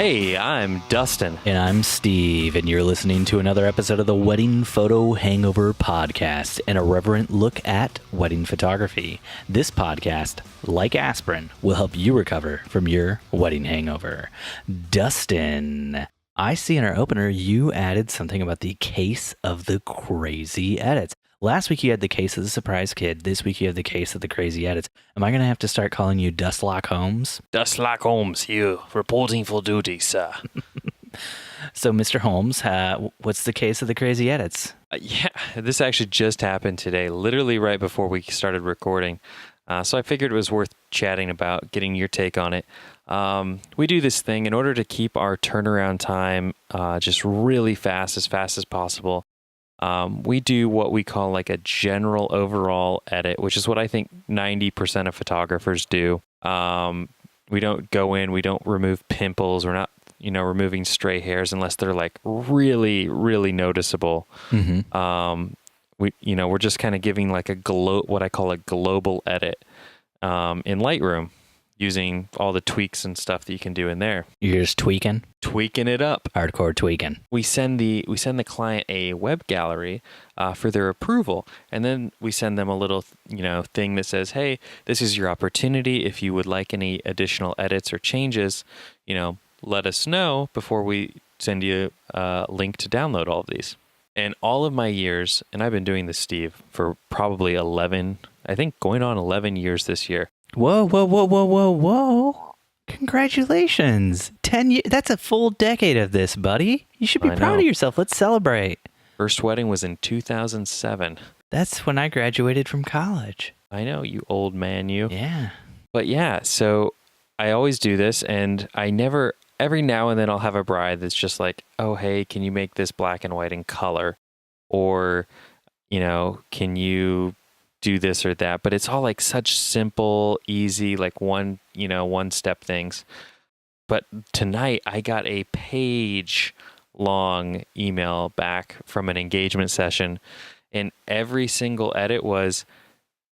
Hey, I'm Dustin. And I'm Steve, and you're listening to another episode of the Wedding Photo Hangover podcast, an irreverent look at wedding photography. This podcast, like aspirin, will help you recover from your wedding hangover. Dustin, I see in our opener you added something about the case of the crazy edits. Last week you had the case of the surprise kid. This week you have the case of the crazy edits. Am I going to have to start calling you Dustlock Holmes? Dustlock Holmes here, reporting for duty, sir. So, Mr. Holmes, what's the case of the crazy edits? Yeah, this actually just happened today, literally right before we started recording. So I figured it was worth chatting about, getting your take on it. We do this thing in order to keep our turnaround time just really fast as possible. We do what we call like a general overall edit, which is what I think 90% of photographers do. We don't go in, we don't remove pimples. We're not, removing stray hairs unless they're like really, really noticeable. Mm-hmm. We're just kind of giving like what I call a global edit in Lightroom, using all the tweaks and stuff that you can do in there. You're just tweaking it up. Hardcore tweaking. We send the client a web gallery for their approval, and then we send them a little thing that says, hey, this is your opportunity. If you would like any additional edits or changes, let us know before we send you a link to download all of these. And all of my years, and I've been doing this, Steve, for probably 11, I think going on 11 years this year. Whoa. Congratulations. 10 years. That's a full decade of this, buddy. You should be proud of yourself. Let's celebrate. First wedding was in 2007. That's when I graduated from college. I know, you old man, you. Yeah. But yeah, so I always do this, and every now and then I'll have a bride that's just like, oh, hey, can you make this black and white in color? Or, can you do this or that? But it's all like such simple, easy, like one step things. But tonight I got a page-long email back from an engagement session, and every single edit was,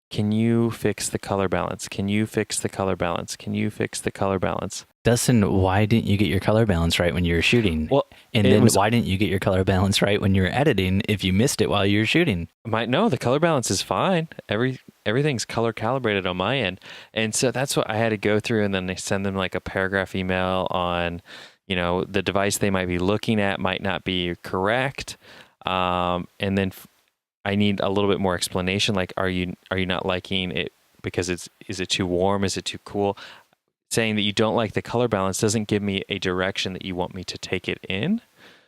can you fix the color balance? Can you fix the color balance? Can you fix the color balance? Dustin, why didn't you get your color balance right when you were shooting? Well, and then why didn't you get your color balance right when you were editing if you missed it while you were shooting? No, the color balance is fine. Everything's color calibrated on my end. And so that's what I had to go through, and then they send them like a paragraph email on, the device they might be looking at might not be correct. And then I need a little bit more explanation. Like, are you not liking it because is it too warm? Is it too cool? Saying that you don't like the color balance doesn't give me a direction that you want me to take it in.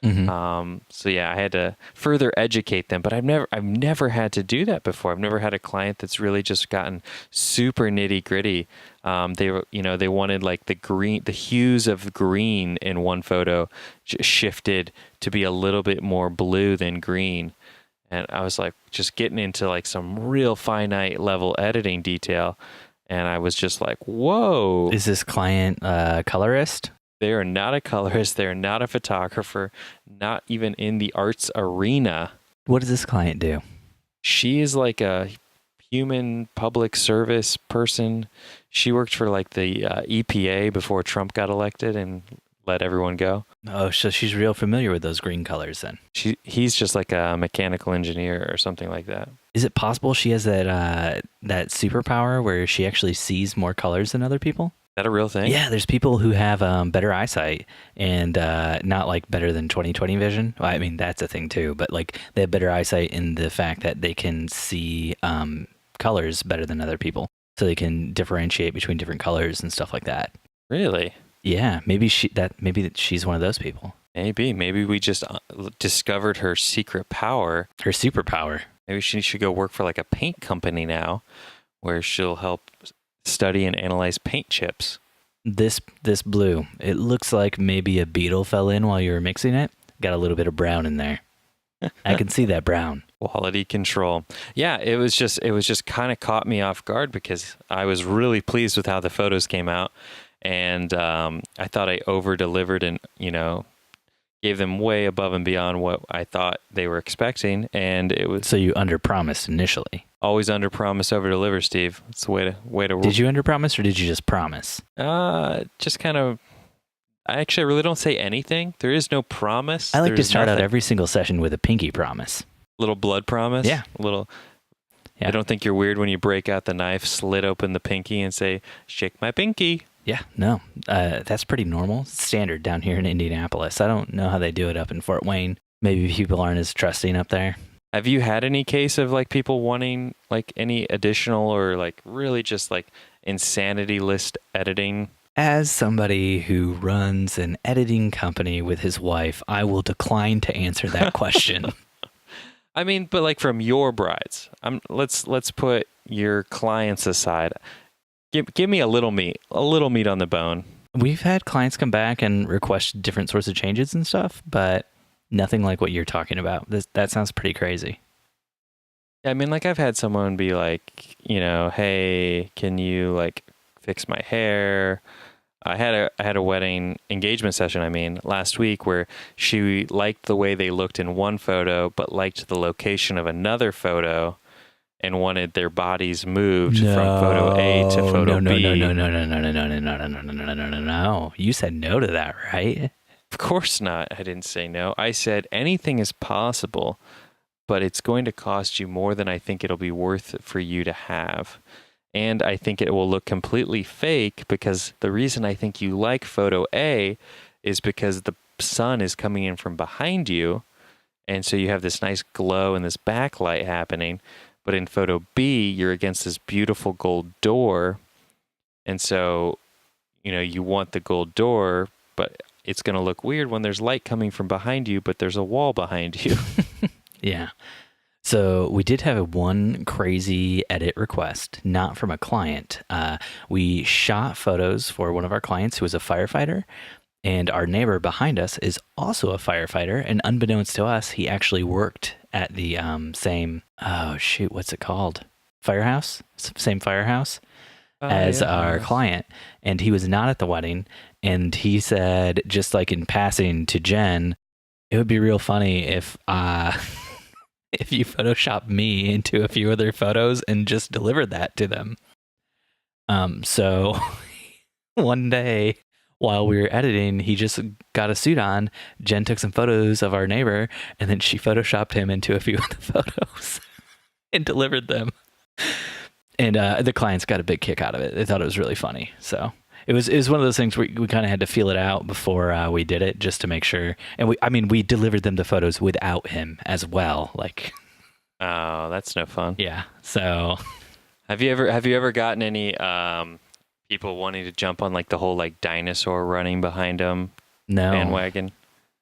Mm-hmm. So yeah, I had to further educate them, but I've never had to do that before. I've never had a client that's really just gotten super nitty gritty. They wanted like the hues of green in one photo shifted to be a little bit more blue than green. And I was like, just getting into like some real finite level editing detail. And I was just like, whoa. Is this client a colorist? They are not a colorist. They're not a photographer, not even in the arts arena. What does this client do? She is like a human public service person. She worked for like the EPA before Trump got elected and let everyone go. Oh, so she's real familiar with those green colors then. He's just like a mechanical engineer or something like that. Is it possible she has that superpower where she actually sees more colors than other people? Is that a real thing? Yeah, there's people who have better eyesight and not like better than 20/20 vision. Well, I mean, that's a thing too, but like they have better eyesight in the fact that they can see colors better than other people. So they can differentiate between different colors and stuff like that. Really? Yeah, maybe she's one of those people. Maybe we just discovered her secret power. Her superpower. Maybe she should go work for like a paint company now, where she'll help study and analyze paint chips. This blue, it looks like maybe a beetle fell in while you were mixing it. Got a little bit of brown in there. I can see that brown. Quality control. Yeah, it was just kind of caught me off guard because I was really pleased with how the photos came out. And I thought I over-delivered and, gave them way above and beyond what I thought they were expecting. And it was... So you under-promised initially? Always under-promise, over-deliver, Steve. It's the way to work. Did you under-promise or did you just promise? Just kind of I actually really don't say anything. There is no promise. I like to There's start out nothing. every single session with a pinky promise. Little blood promise. Yeah. I don't think you're weird when you break out the knife, slit open the pinky, and say, "Shake my pinky." Yeah, no, that's pretty normal. Standard down here in Indianapolis. I don't know how they do it up in Fort Wayne. Maybe people aren't as trusting up there. Have you had any case of like people wanting like any additional or like really just like insanity list editing? As somebody who runs an editing company with his wife, I will decline to answer that question. I mean, but like from your brides, let's put your clients aside. Give me a little meat on the bone. We've had clients come back and request different sorts of changes and stuff, but nothing like what you're talking about. That sounds pretty crazy. I mean, like I've had someone be like, hey, can you like fix my hair? I had a wedding engagement session, last week where she liked the way they looked in one photo, but liked the location of another photo and wanted their bodies moved from photo A to photo B. No. You said no to that, right? Of course not. I didn't say no. I said anything is possible, but it's going to cost you more than I think it'll be worth it for you to have. And I think it will look completely fake because the reason I think you like photo A is because the sun is coming in from behind you. And so you have this nice glow and this backlight happening. But in photo B, you're against this beautiful gold door. And so, you want the gold door, but it's going to look weird when there's light coming from behind you, but there's a wall behind you. Yeah. So we did have one crazy edit request, not from a client. We shot photos for one of our clients who was a firefighter, and our neighbor behind us is also a firefighter. And unbeknownst to us, he actually worked at the same, what's it called? Firehouse? Same firehouse as our client. And he was not at the wedding. And he said, just like in passing to Jen, it would be real funny if if you Photoshop me into a few other photos and just delivered that to them. So one day while we were editing, he just got a suit on. Jen took some photos of our neighbor and then she Photoshopped him into a few of the photos and delivered them. And the clients got a big kick out of it. They thought it was really funny. So it was one of those things where we kind of had to feel it out before we did it, just to make sure. And we delivered them the photos without him as well. Like, oh, that's no fun. Yeah. So, have you ever gotten any people wanting to jump on like the whole like dinosaur running behind them bandwagon?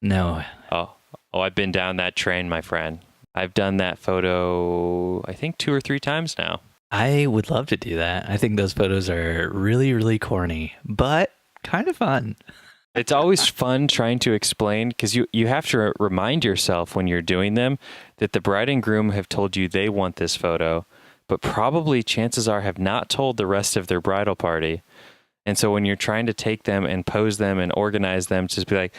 No. Oh, I've been down that train, my friend. I've done that photo, I think 2 or 3 times now. I would love to do that. I think those photos are really, really corny, but kind of fun. It's always fun trying to explain because you have to remind yourself when you're doing them that the bride and groom have told you they want this photo, but probably chances are have not told the rest of their bridal party. And so when you're trying to take them and pose them and organize them, just be like,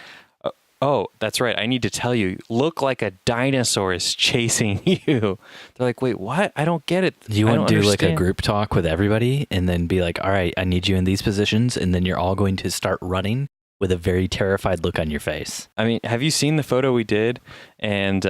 oh, that's right. I need to tell you, look like a dinosaur is chasing you. They're like, wait, what? I don't get it. You want to do like a group talk with everybody and then be like, all right, I need you in these positions. And then you're all going to start running with a very terrified look on your face. Have you seen the photo we did? And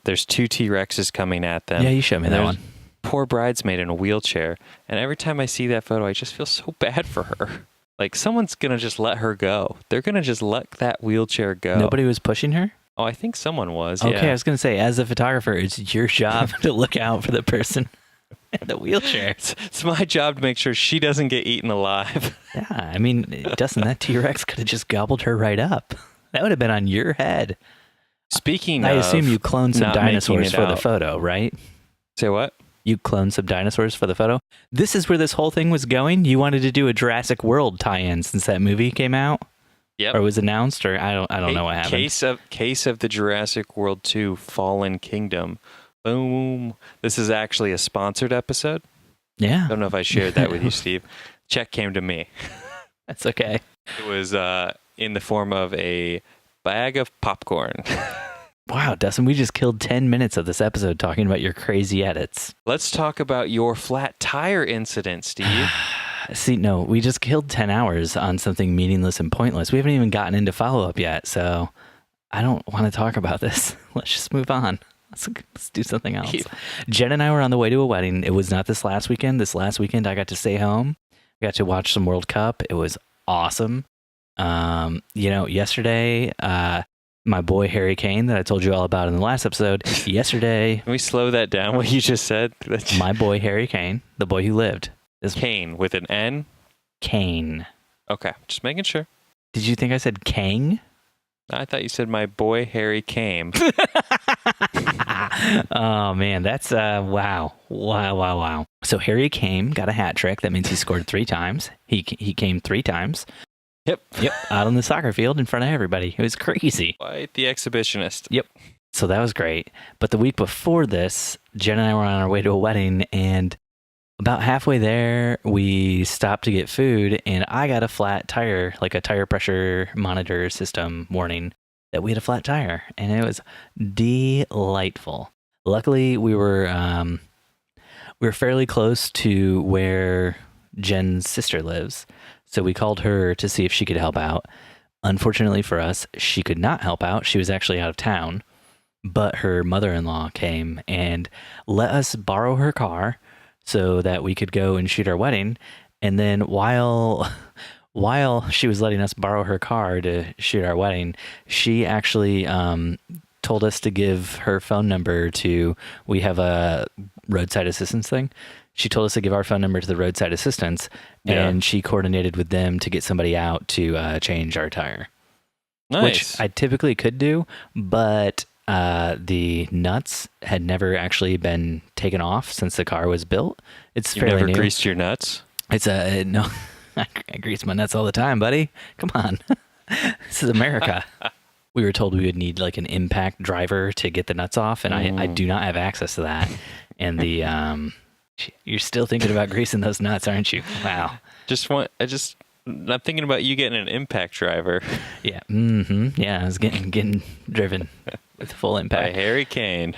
there's 2 T-Rexes coming at them. Yeah, you showed me that one. Poor bridesmaid in a wheelchair. And every time I see that photo, I just feel so bad for her. Like, someone's going to just let her go. They're going to just let that wheelchair go. Nobody was pushing her? Oh, I think someone was, Okay, yeah. I was going to say, as a photographer, it's your job to look out for the person in the wheelchair. It's my job to make sure she doesn't get eaten alive. Yeah, Dustin, that T-Rex could have just gobbled her right up. That would have been on your head. Speaking I of... assume you cloned some dinosaurs for the out. photo, right? Say what? You cloned some dinosaurs for the photo. This is where this whole thing was going. You wanted to do a Jurassic World tie-in since that movie came out, yep, or was announced, or I don't know what happened. Case of the Jurassic World 2 Fallen Kingdom. Boom. This is actually a sponsored episode. Yeah. I don't know if I shared that with you, Steve. Check came to me. That's okay. It was in the form of a bag of popcorn. Wow, Dustin, we just killed 10 minutes of this episode talking about your crazy edits. Let's talk about your flat tire incident, Steve. See, no, we just killed 10 hours on something meaningless and pointless. We haven't even gotten into follow-up yet, so I don't want to talk about this. Let's just move on. Let's do something else. Jen and I were on the way to a wedding. It was not this last weekend. This last weekend, I got to stay home. I got to watch some World Cup. It was awesome. Yesterday, my boy Harry Kane that I told you all about in the last episode. Yesterday, Can we slow that down? What you just said? my boy Harry Kane, the boy who lived, is Kane with an N. Kane. Okay, just making sure. Did you think I said Kang? I thought you said my boy Harry came. Oh man, that's wow. So Harry came, got a hat trick. That means he scored 3 times. He came 3 times. Yep. Out on the soccer field in front of everybody. It was crazy. Quite the exhibitionist. Yep. So that was great. But the week before this, Jen and I were on our way to a wedding, and about halfway there, we stopped to get food, and I got a flat tire, like a tire pressure monitor system warning that we had a flat tire, and it was delightful. Luckily, we were fairly close to where Jen's sister lives, so we called her to see if she could help out. Unfortunately for us, she could not help out. She was actually out of town, but her mother-in-law came and let us borrow her car so that we could go and shoot our wedding. And then while she was letting us borrow her car to shoot our wedding, she actually told us to give her phone number to, we have a roadside assistance thing. She told us to give our phone number to the roadside assistants, and she coordinated with them to get somebody out to change our tire. Nice. Which I typically could do, but the nuts had never actually been taken off since the car was built. It's You've fairly never new. greased your nuts? It's no, I grease my nuts all the time, buddy. Come on. This is America. We were told we would need like an impact driver to get the nuts off, and I do not have access to that. And the you're still thinking about greasing those nuts, aren't you? Wow. I'm thinking about you getting an impact driver. Yeah. Mm-hmm. Yeah, I was getting driven with full impact. By Harry Kane.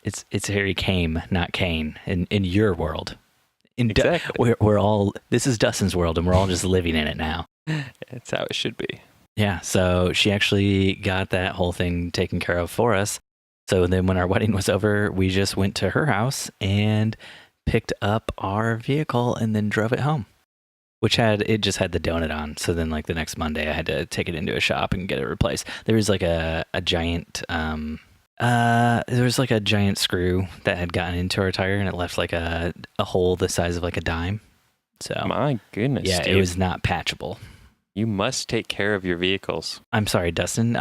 It's Harry Kame, not Kane, in your world. Exactly. We're all, this is Dustin's world, and we're all just living in it now. It's how it should be. Yeah, so she actually got that whole thing taken care of for us. So then when our wedding was over, we just went to her house and picked up our vehicle and then drove it home, which just had the donut on. So then like the next Monday I had to take it into a shop and get it replaced. There was like a giant screw that had gotten into our tire, and it left like a hole the size of like a dime. So my goodness. yeah, Steve. It was not patchable. You must take care of your vehicles. I'm sorry, Dustin.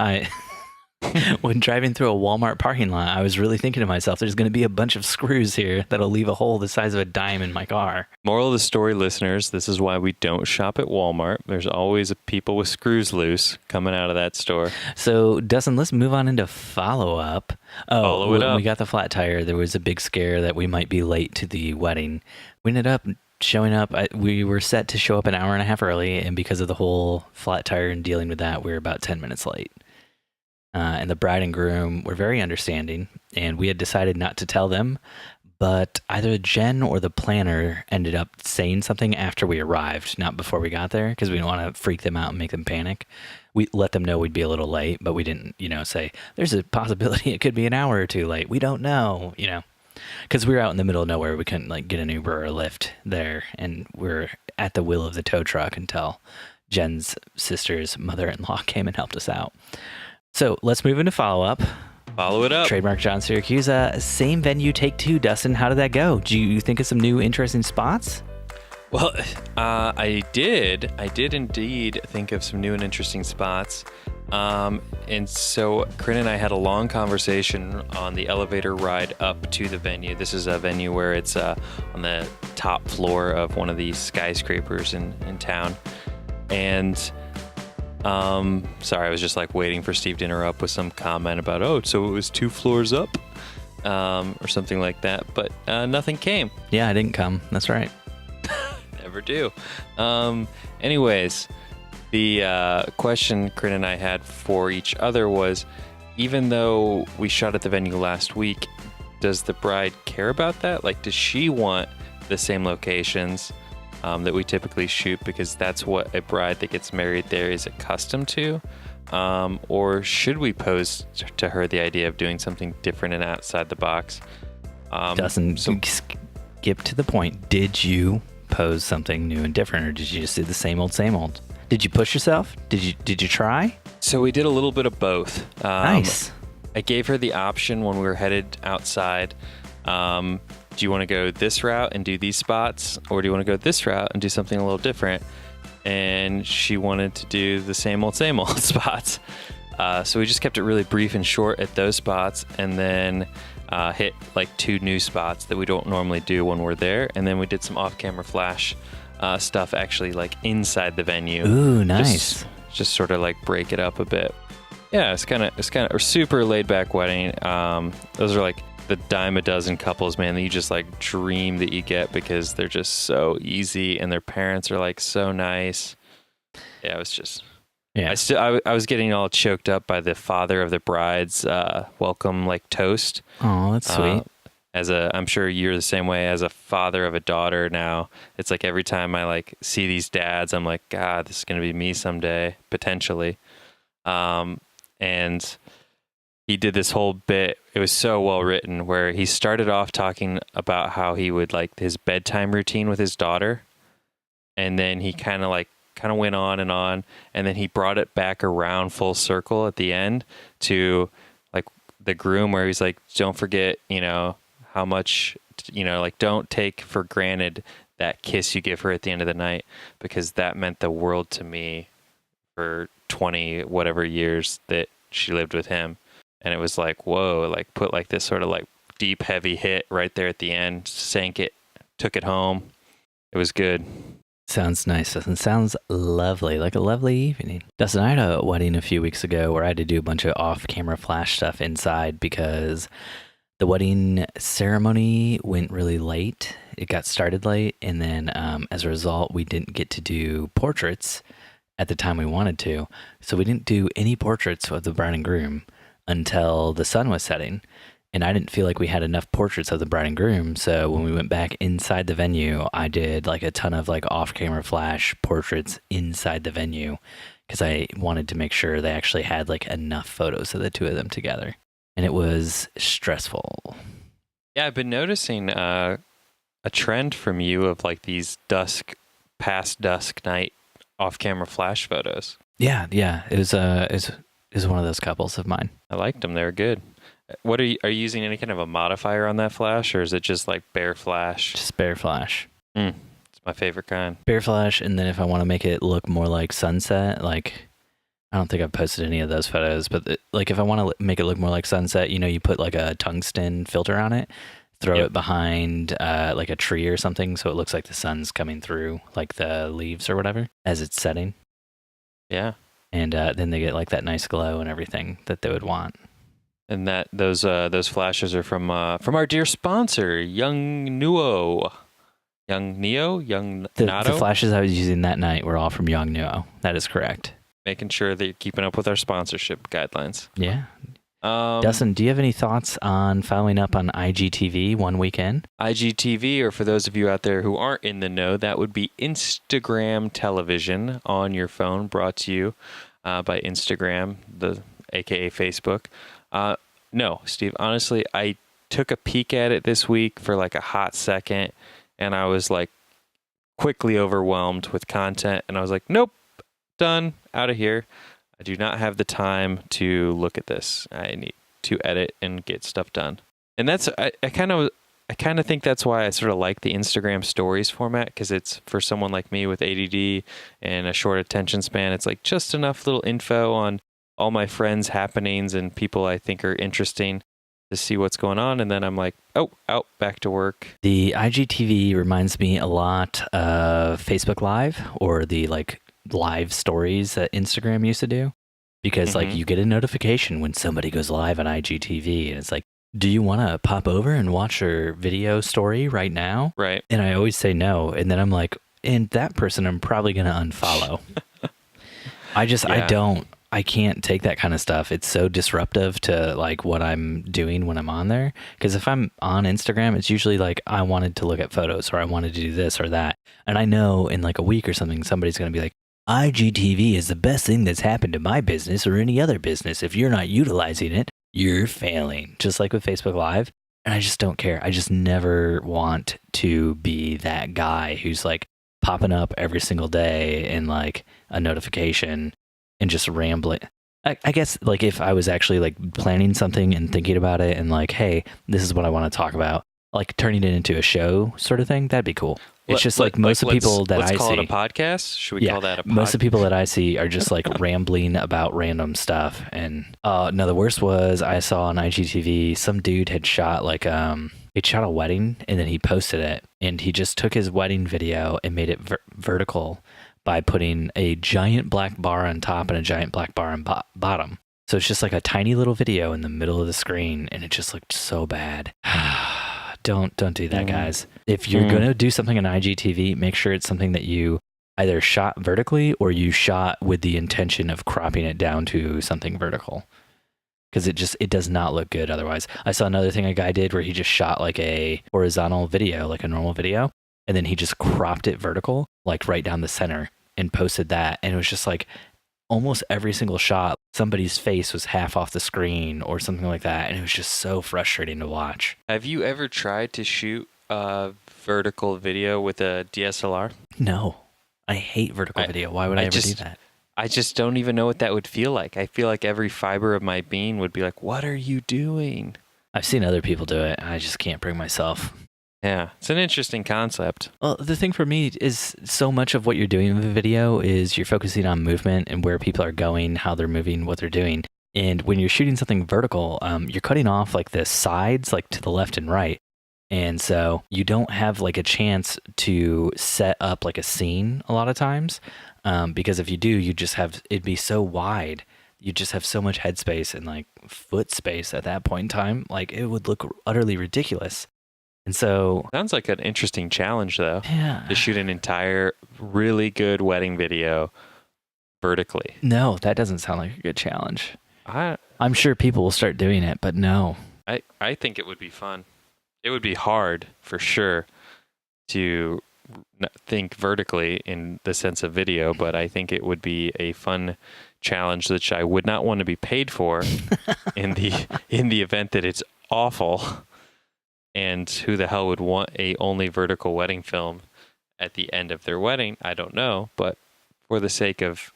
When driving through a Walmart parking lot, I was really thinking to myself, there's going to be a bunch of screws here that'll leave a hole the size of a dime in my car. Moral of the story, listeners, this is why we don't shop at Walmart. There's always people with screws loose coming out of that store. So, Dustin, let's move on into follow-up. Follow it up. When we got the flat tire, there was a big scare that we might be late to the wedding. We ended up showing up. We were set to show up an hour and a half early, and because of the whole flat tire and dealing with that, we were about 10 minutes late. And the bride and groom were very understanding, and we had decided not to tell them, but either Jen or the planner ended up saying something after we arrived, not before we got there, because we didn't want to freak them out and make them panic. We let them know we'd be a little late, but we didn't, say, there's a possibility it could be an hour or two late. We don't know, because we were out in the middle of nowhere. We couldn't get an Uber or a Lyft there, and we're at the will of the tow truck until Jen's sister's mother-in-law came and helped us out. So let's move into follow-up. Follow it up. Trademark John Syracuse. Same venue, take 2. Dustin, how did that go? Do you think of some new interesting spots? Well, I did indeed think of some new and interesting spots. And so Corinne and I had a long conversation on the elevator ride up to the venue. This is a venue where it's on the top floor of one of these skyscrapers in town. And sorry, I was just like waiting for Steve to interrupt with some comment about, so it was 2 floors up, or something like that. But nothing came. Yeah, I didn't come. That's right. Never do. Anyways, the question Corinne and I had for each other was, even though we shot at the venue last week, does the bride care about that? Like, does she want the same locations that we typically shoot because that's what a bride that gets married there is accustomed to? Or should we pose to her the idea of doing something different and outside the box? Dustin, skip to the point. Did you pose something new and different, or did you just do the same old, same old? Did you push yourself? Did you try? So we did a little bit of both. Nice. I gave her the option when we were headed outside. Do you want to go this route and do these spots, or do you want to go this route and do something a little different? And she wanted to do the same old spots. So we just kept it really brief and short at those spots, and then hit like 2 new spots that we don't normally do when we're there. And then we did some off-camera flash stuff actually like inside the venue. Ooh, nice. Just sort of like break it up a bit. Yeah, it's kind of a super laid back wedding. Those are like the dime a dozen couples, man, that you just like dream that you get because they're just so easy and their parents are like so nice. Yeah, it was just. Yeah, I was getting all choked up by the father of the bride's welcome like toast. Oh, that's sweet. I'm sure you're the same way as a father of a daughter now. It's like every time I like see these dads, I'm like, God, this is gonna be me someday, potentially. And he did this whole bit. It was so well written where he started off talking about how he would like his bedtime routine with his daughter. And then he kind of went on, and then he brought it back around full circle at the end to like the groom, where he's like, don't forget, how much, like don't take for granted that kiss you give her at the end of the night, because that meant the world to me for 20 whatever years that she lived with him. And it was like, whoa, like put like this sort of like deep, heavy hit right there at the end, sank it, took it home. It was good. Sounds nice, Dustin. Sounds lovely, like a lovely evening. Dustin, I had a wedding a few weeks ago where I had to do a bunch of off-camera flash stuff inside because the wedding ceremony went really late. It got started late, and then as a result, we didn't get to do portraits at the time we wanted to. So we didn't do any portraits of the bride and groom until the sun was setting. And I didn't feel like we had enough portraits of the bride and groom. So when we went back inside the venue, I did like a ton of like off-camera flash portraits inside the venue because I wanted to make sure they actually had like enough photos of the two of them together. And it was stressful. Yeah, I've been noticing a trend from you of like these past dusk night off-camera flash photos. Yeah. It was one of those couples of mine. I liked them. They were good. What are you using any kind of a modifier on that flash, or is it just like bare flash? Just bare flash. It's my favorite kind. Bare flash, and then if I want to make it look more like sunset, like I don't think I've posted any of those photos, but like if I want to make it look more like sunset, you put like a tungsten filter on it, throw it behind like a tree or something, so it looks like the sun's coming through, like the leaves or whatever, as it's setting. Yeah. And then they get like that nice glow and everything that they would want. And those flashes are from our dear sponsor, Young Nuo. The flashes I was using that night were all from Young Nuo. That is correct. Making sure that you're keeping up with our sponsorship guidelines. Yeah. Dustin, do you have any thoughts on following up on IGTV one weekend? IGTV, or for those of you out there who aren't in the know, that would be Instagram television on your phone, brought to you by Instagram, aka Facebook. No, Steve, honestly, I took a peek at it this week for like a hot second, and I was like quickly overwhelmed with content, and I was like, nope, done, out of here. I do not have the time to look at this. I need to edit and get stuff done. And that's, I kind of think that's why I sort of like the Instagram stories format, because it's for someone like me with ADD and a short attention span. It's like just enough little info on all my friends' happenings and people I think are interesting to see what's going on. And then I'm like, oh, out, back to work. The IGTV reminds me a lot of Facebook Live, or the like live stories that Instagram used to do, because like you get a notification when somebody goes live on IGTV, and it's like, do you want to pop over and watch your video story right now? Right. And I always say no. And then I'm like, and that person I'm probably going to unfollow. I I can't take that kind of stuff. It's so disruptive to like what I'm doing when I'm on there. Because if I'm on Instagram, it's usually like I wanted to look at photos or I wanted to do this or that. And I know in like a week or something, somebody's going to be like, IGTV is the best thing that's happened to my business or any other business. If you're not utilizing it, you're failing. Just like with Facebook Live. And I just don't care. I just never want to be that guy who's like popping up every single day in like a notification and just rambling. I guess like if I was actually like planning something and thinking about it and like, hey, this is what I want to talk about, like turning it into a show sort of thing, that'd be cool. It's just like most of the people that I see. Let's call it a podcast. Should we call that a podcast? Most of the people that I see are just like rambling about random stuff. And no, the worst was I saw on IGTV some dude had shot like he shot a wedding and then he posted it, and he just took his wedding video and made it vertical by putting a giant black bar on top and a giant black bar on bottom. So it's just like a tiny little video in the middle of the screen, and it just looked so bad. Don't do that, guys. If you're going to do something on IGTV, make sure it's something that you either shot vertically or you shot with the intention of cropping it down to something vertical. Because it does not look good otherwise. I saw another thing a guy did where he just shot like a horizontal video, like a normal video, and then he just cropped it vertical, like right down the center, and posted that. And it was just like almost every single shot, somebody's face was half off the screen or something like that. And it was just so frustrating to watch. Have you ever tried to shoot a vertical video with a DSLR? No, I hate vertical video. Why would I ever do that? I just don't even know what that would feel like. I feel like every fiber of my being would be like, what are you doing? I've seen other people do it. I just can't bring myself. Yeah, it's an interesting concept. Well, the thing for me is so much of what you're doing with a video is you're focusing on movement and where people are going, how they're moving, what they're doing. And when you're shooting something vertical, you're cutting off like the sides, like to the left and right. And so you don't have like a chance to set up like a scene a lot of times. Because if you do, it'd be so wide. You just have so much headspace and like foot space at that point in time. Like it would look utterly ridiculous. And so sounds like an interesting challenge though. Yeah. To shoot an entire really good wedding video vertically. No, that doesn't sound like a good challenge. I'm sure people will start doing it, but no. I think it would be fun. It would be hard for sure to think vertically in the sense of video, but I think it would be a fun challenge which I would not want to be paid for in the event that it's awful. And who the hell would want a only vertical wedding film at the end of their wedding? I don't know, but for the sake of,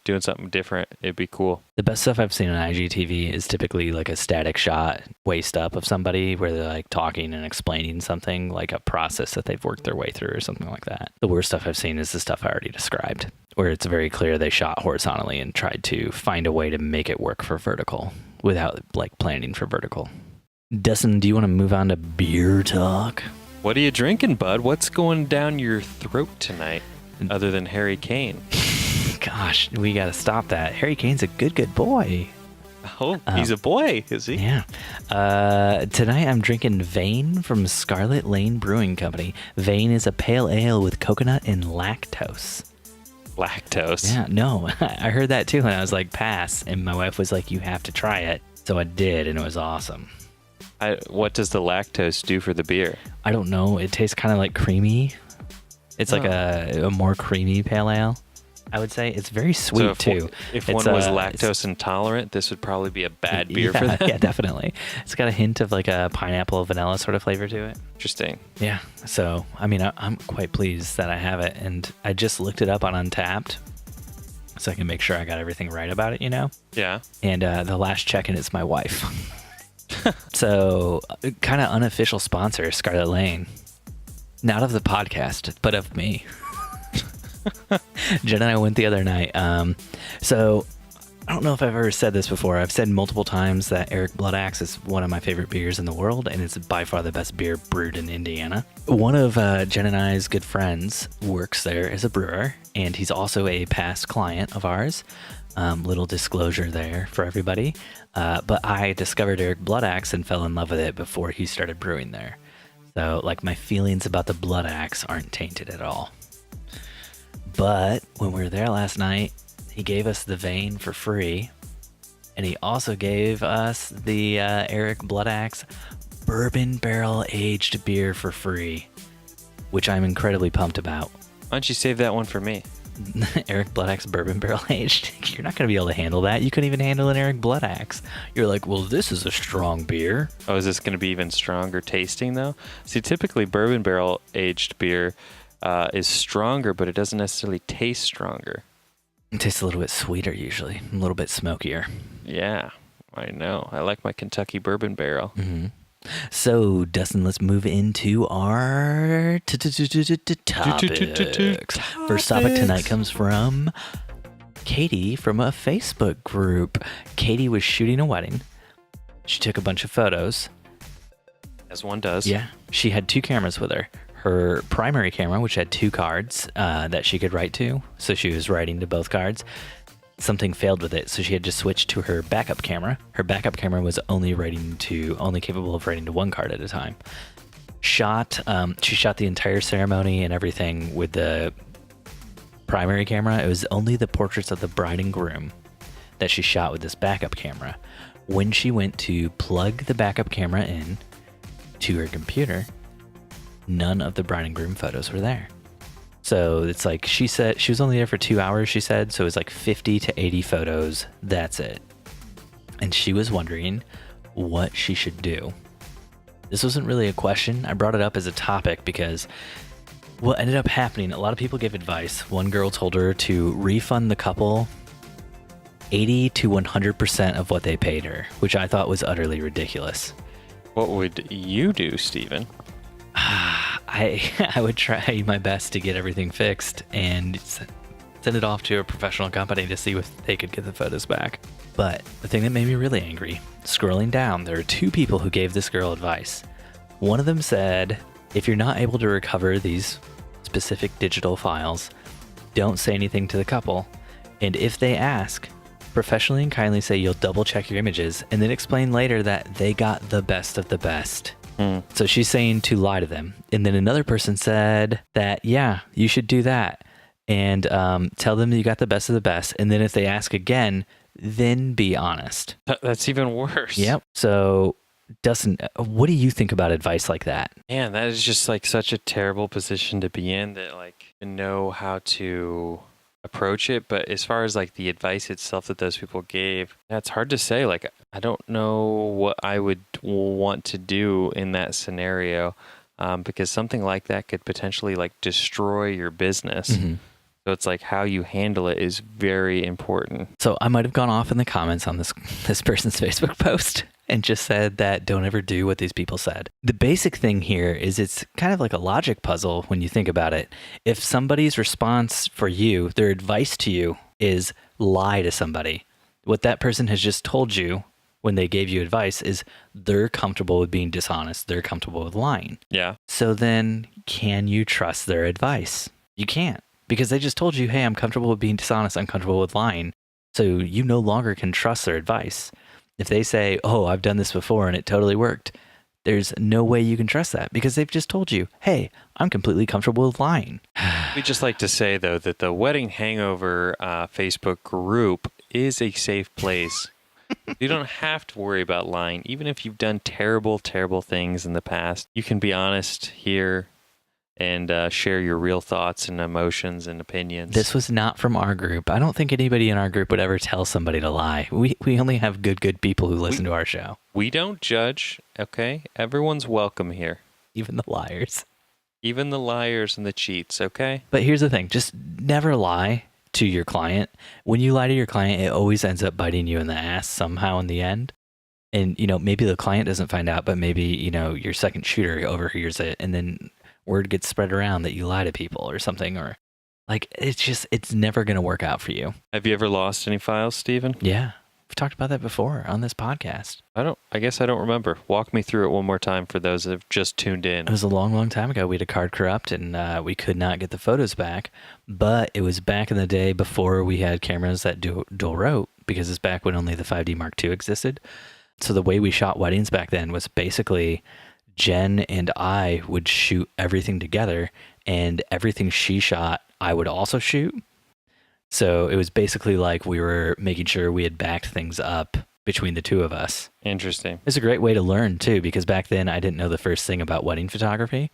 doing something different, it'd be cool. The best stuff I've seen on IGTV is typically like a static shot waist up of somebody where they're like talking and explaining something, like a process that they've worked their way through or something like that. The worst stuff I've seen is the stuff I already described, where it's very clear they shot horizontally and tried to find a way to make it work for vertical without like planning for vertical. Dustin, do you want to move on to beer talk? What are you drinking, bud? What's going down your throat tonight other than Harry Kane? Gosh, we got to stop that. Harry Kane's a good boy. Oh, he's a boy, is he? Yeah. Tonight I'm drinking Vane from Scarlet Lane Brewing Company. Vane is a pale ale with coconut and lactose. Lactose? Yeah, no. I heard that too, and I was like, pass. And my wife was like, you have to try it. So I did, and it was awesome. What does the lactose do for the beer? I don't know. It tastes kind of like creamy. It's like a more creamy pale ale, I would say. It's very sweet, too. If one was lactose intolerant, this would probably be a bad beer for them. Yeah, definitely. It's got a hint of like a pineapple vanilla sort of flavor to it. Interesting. Yeah. So, I mean, I'm quite pleased that I have it. And I just looked it up on Untappd so I can make sure I got everything right about it, Yeah. And the last check-in is my wife. So, kind of unofficial sponsor, Scarlet Lane. Not of the podcast, but of me. Jen and I went the other night. So, I don't know if I've ever said this before. I've said multiple times that Eric Bloodaxe is one of my favorite beers in the world, and it's by far the best beer brewed in Indiana. One of Jen and I's good friends works there as a brewer, and he's also a past client of ours. Little disclosure there for everybody. But I discovered Eric Bloodaxe and fell in love with it before he started brewing there. So, like, my feelings about the Bloodaxe aren't tainted at all. But when we were there last night, He gave us the Vane for free, and he also gave us the Eric Bloodaxe bourbon barrel aged beer for free, which I'm incredibly pumped about. Why don't you save that one for me? Eric Bloodaxe bourbon barrel aged. You're not going to be able to handle that. You couldn't even handle an Eric Bloodaxe. You're like, well, this is a strong beer. Oh, is this going to be even stronger tasting, though? See, typically bourbon barrel aged beer is stronger, but it doesn't necessarily taste stronger. It tastes a little bit sweeter usually, a little bit smokier. Yeah, I know. I like my Kentucky bourbon barrel. Mm-hmm. So, Dustin, let's move into our topics. First topic tonight comes from Katie from a Facebook group. Katie was shooting a wedding. She took a bunch of photos. As one does. Yeah. She had 2 cameras with her. Her primary camera, which had 2 cards that she could write to. So she was writing to both cards. Something failed with it, so she had to switch to her backup camera. Her backup camera was only capable of writing to 1 card at a time. She shot the entire ceremony and everything with the primary camera. It was only the portraits of the bride and groom that she shot with this backup camera. When she went to plug the backup camera in to her computer, none of the bride and groom photos were there. So it's like she said she was only there for 2 hours, she said. So it was like 50 to 80 photos. That's it. And she was wondering what she should do. This wasn't really a question. I brought it up as a topic because what ended up happening, a lot of people gave advice. One girl told her to refund the couple 80 to 100% of what they paid her, which I thought was utterly ridiculous. What would you do, Steven? I would try my best to get everything fixed and send it off to a professional company to see if they could get the photos back. But the thing that made me really angry, scrolling down, there are 2 people who gave this girl advice. One of them said, if you're not able to recover these specific digital files, don't say anything to the couple. And if they ask, professionally and kindly say you'll double check your images and then explain later that they got the best of the best. So she's saying to lie to them. And then another person said that, yeah, you should do that. And tell them that you got the best of the best. And then if they ask again, then be honest. That's even worse. Yep. So, Dustin, what do you think about advice like that? Man, that is just like such a terrible position to be in, that like you know how to approach it. But as far as like the advice itself that those people gave, that's hard to say. Like, I don't know what I would want to do in that scenario, because something like that could potentially like destroy your business. Mm-hmm. So it's like how you handle it is very important. So I might have gone off in the comments on this person's Facebook post and just said that don't ever do what these people said. The basic thing here is it's kind of like a logic puzzle when you think about it. If somebody's response for you, their advice to you is lie to somebody, what that person has just told you when they gave you advice is they're comfortable with being dishonest. They're comfortable with lying. Yeah. So then can you trust their advice? You can't, because they just told you, hey, I'm comfortable with being dishonest. I'm comfortable with lying. So you no longer can trust their advice. If they say, oh, I've done this before and it totally worked, there's no way you can trust that because they've just told you, hey, I'm completely comfortable with lying. We'd just like to say, though, that the Wedding Hangover Facebook group is a safe place. You don't have to worry about lying. Even if you've done terrible, terrible things in the past, you can be honest here and share your real thoughts and emotions and opinions. This was not from our group. I don't think anybody in our group would ever tell somebody to lie. We only have good people who listen to our show. We don't judge, okay? Everyone's welcome here. Even the liars. Even the liars and the cheats, okay? But here's the thing. Just never lie to your client. When you lie to your client, it always ends up biting you in the ass somehow in the end. And, maybe the client doesn't find out, but maybe, your second shooter overhears it and then word gets spread around that you lie to people or something, or like, it's never going to work out for you. Have you ever lost any files, Steven? Yeah. We've talked about that before on this podcast. I guess I don't remember. Walk me through it one more time for those that have just tuned in. It was a long, long time ago. We had a card corrupt and we could not get the photos back, but it was back in the day before we had cameras that dual rote, because it's back when only the 5D Mark II existed. So the way we shot weddings back then was basically Jen and I would shoot everything together, and everything she shot, I would also shoot. So it was basically like we were making sure we had backed things up between the two of us. Interesting. It's a great way to learn too, because back then I didn't know the first thing about wedding photography.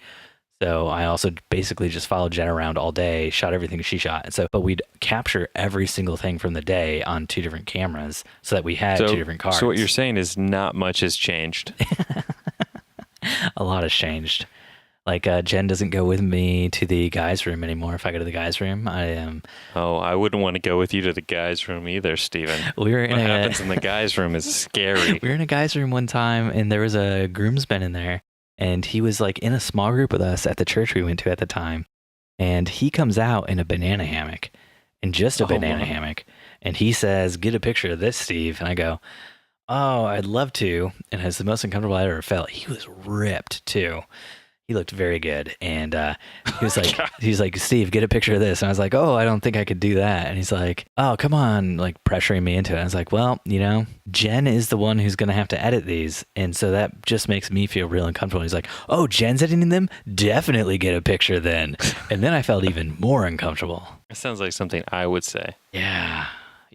So I also basically just followed Jen around all day, shot everything she shot. But we'd capture every single thing from the day on 2 different cameras so that we had 2 different cards. So what you're saying is not much has changed. A lot has changed. Like Jen doesn't go with me to the guys' room anymore. If I go to the guys' room, I am. Oh, I wouldn't want to go with you to the guys' room either, Steven. What happens in the guys' room is scary. We were in a guys' room one time, and there was a groomsman in there, and he was like in a small group with us at the church we went to at the time, and he comes out in a banana hammock, and just a banana hammock, and he says, "Get a picture of this, Steve." And I go, "Oh, I'd love to." And it's the most uncomfortable I ever felt. He was ripped too. He looked very good, and he was like, "Steve, get a picture of this." And I was like, "Oh, I don't think I could do that." And he's like, "Oh, come on," like pressuring me into it. And I was like, "Well, Jen is the one who's going to have to edit these, and so that just makes me feel real uncomfortable." And he's like, "Oh, Jen's editing them? Definitely get a picture then." And then I felt even more uncomfortable. It sounds like something I would say.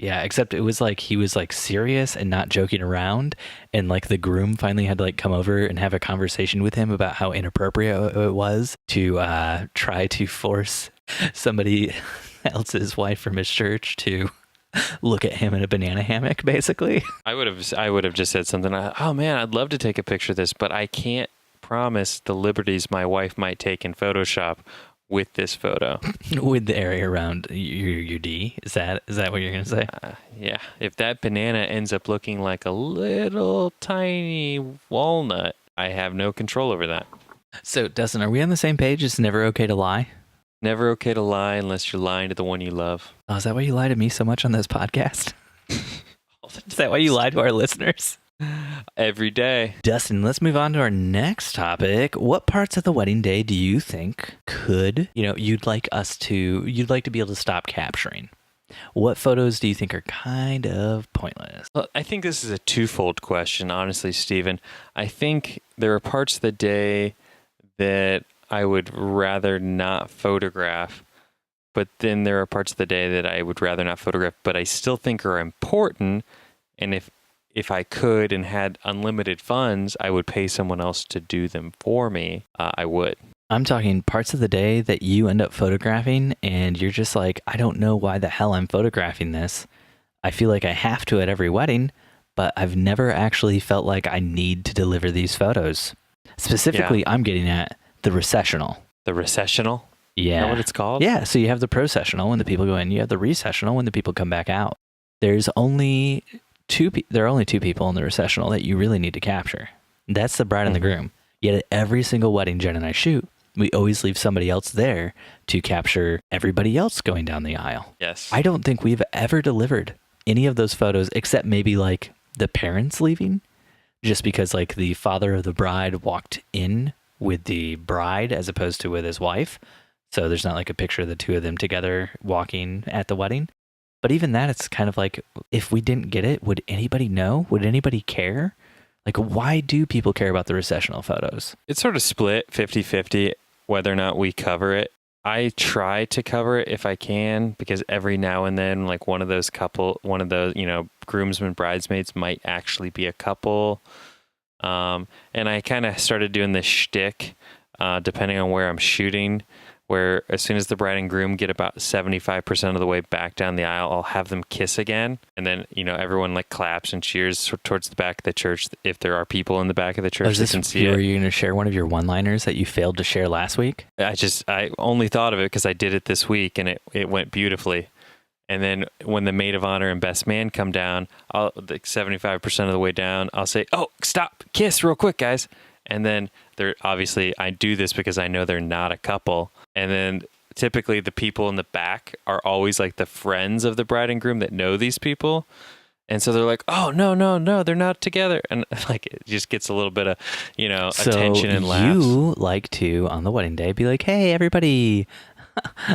Yeah, except it was like he was like serious and not joking around, and like the groom finally had to like come over and have a conversation with him about how inappropriate it was to try to force somebody else's wife from his church to look at him in a banana hammock, basically. I would have just said something like, "Oh man, I'd love to take a picture of this, but I can't promise the liberties my wife might take in Photoshop with this photo." With the area around your D? Is that what you're going to say? Yeah. If that banana ends up looking like a little tiny walnut, I have no control over that. So, Dustin, are we on the same page? It's never okay to lie? Never okay to lie unless you're lying to the one you love. Oh, is that why you lie to me so much on this podcast? Is that why you lie to our listeners? Every day. Dustin, let's move on to our next topic. What parts of the wedding day do you think you'd like to be able to stop capturing? What photos do you think are kind of pointless? Well, I think this is a twofold question, honestly, Stephen. I think there are parts of the day that I would rather not photograph, but then there are parts of the day that I would rather not photograph, but I still think are important. And if I could and had unlimited funds, I would pay someone else to do them for me. I would. I'm talking parts of the day that you end up photographing and you're just like, I don't know why the hell I'm photographing this. I feel like I have to at every wedding, but I've never actually felt like I need to deliver these photos. Specifically, I'm getting at the recessional. The recessional? Yeah. Is that what it's called? Yeah. So you have the processional when the people go in. You have the recessional when the people come back out. There are only two people in the recessional that you really need to capture. That's the bride and the groom. Yet at every single wedding Jen and I shoot, we always leave somebody else there to capture everybody else going down the aisle. Yes. I don't think we've ever delivered any of those photos except maybe like the parents leaving, just because like the father of the bride walked in with the bride as opposed to with his wife. So there's not like a picture of the two of them together walking at the wedding. But even that, it's kind of like, if we didn't get it, would anybody know? Would anybody care? Like, why do people care about the recessional photos? It's sort of split 50-50 whether or not we cover it. I try to cover it if I can, because every now and then, like one of those, groomsmen, bridesmaids might actually be a couple. And I kind of started doing this shtick, depending on where I'm shooting, where as soon as the bride and groom get about 75% of the way back down the aisle, I'll have them kiss again. And then, everyone like claps and cheers towards the back of the church. If there are people in the back of the church that can see it. Are you going to share one of your one-liners that you failed to share last week? I only thought of it because I did it this week and it went beautifully. And then when the maid of honor and best man come down, 75% of the way down, I'll say, "Oh, stop, kiss real quick, guys." And then I do this because I know they're not a couple. And then typically the people in the back are always like the friends of the bride and groom that know these people. And so they're like, "Oh, no, they're not together." And like, it just gets a little bit of, attention and laughs. You like to, on the wedding day, be like, "Hey, everybody,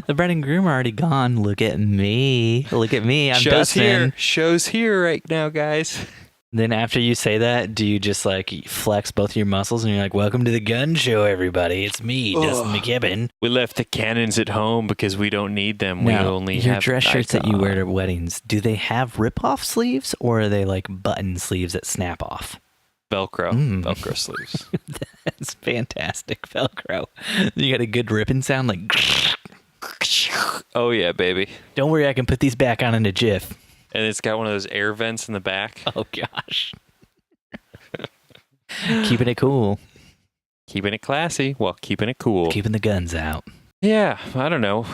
the bride and groom are already gone. Look at me. I'm Dustin. Show's here right now, guys." Then after you say that, do you just like flex both your muscles and you're like, welcome to the gun show, everybody. It's me, Dustin McKibben. We left the cannons at home because we don't need them. Now, we only your have dress shirts that you icon. wear to weddings, do they have rip-off sleeves or are they like button sleeves that snap off? Velcro. Velcro sleeves. That's fantastic. Velcro. You got a good ripping sound like... Oh, yeah, baby. Don't worry, I can put these back on in a jiff. And it's got one of those air vents in the back. Oh, gosh. Keeping it cool. Keeping it classy while keeping it cool. Keeping the guns out. Yeah, I don't know.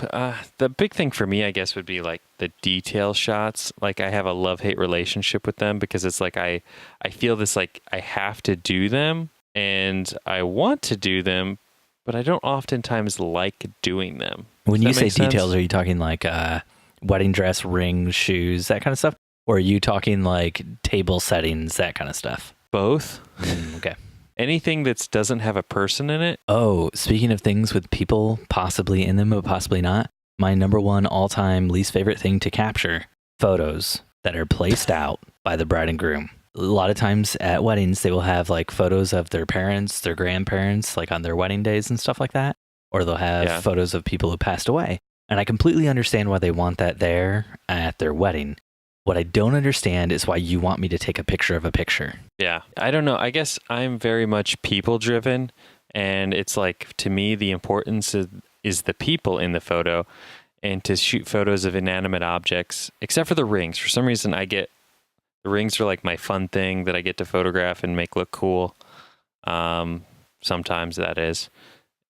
The big thing for me, I guess, would be like the detail shots. Like I have a love-hate relationship with them because it's like I feel this like I have to do them and I want to do them, but I don't oftentimes like doing them. When you say make sense? details, are you talking like wedding dress, rings, shoes, that kind of stuff? Or are you talking like table settings, that kind of stuff? Both. Okay. Anything that doesn't have a person in it. Oh, speaking of things with people possibly in them, but possibly not, my number one all-time least favorite thing to capture, photos that are placed out by the bride and groom. A lot of times at weddings, they will have like photos of their parents, their grandparents, like on their wedding days and stuff like that. Or they'll have photos of people who passed away. And I completely understand why they want that there at their wedding. What I don't understand is why you want me to take a picture of a picture. Yeah. I don't know. I guess I'm very much people driven. And it's like, to me, the importance is the people in the photo. And to shoot photos of inanimate objects, except for the rings. For some reason, the rings are like my fun thing that I get to photograph and make look cool. Sometimes that is.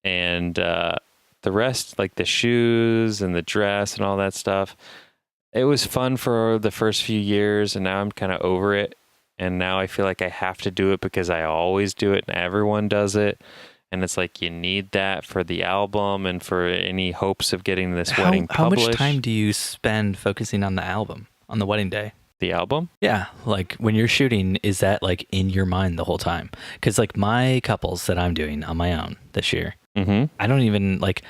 And the rest, like the shoes and the dress and all that stuff, it was fun for the first few years, and now I'm kind of over it. And now I feel like I have to do it because I always do it and everyone does it. And it's like you need that for the album and for any hopes of getting this wedding published. How much time do you spend focusing on the album on the wedding day? The album? Yeah, like when you're shooting, is that like in your mind the whole time? Because like my couples that I'm doing on my own this year, I don't even like,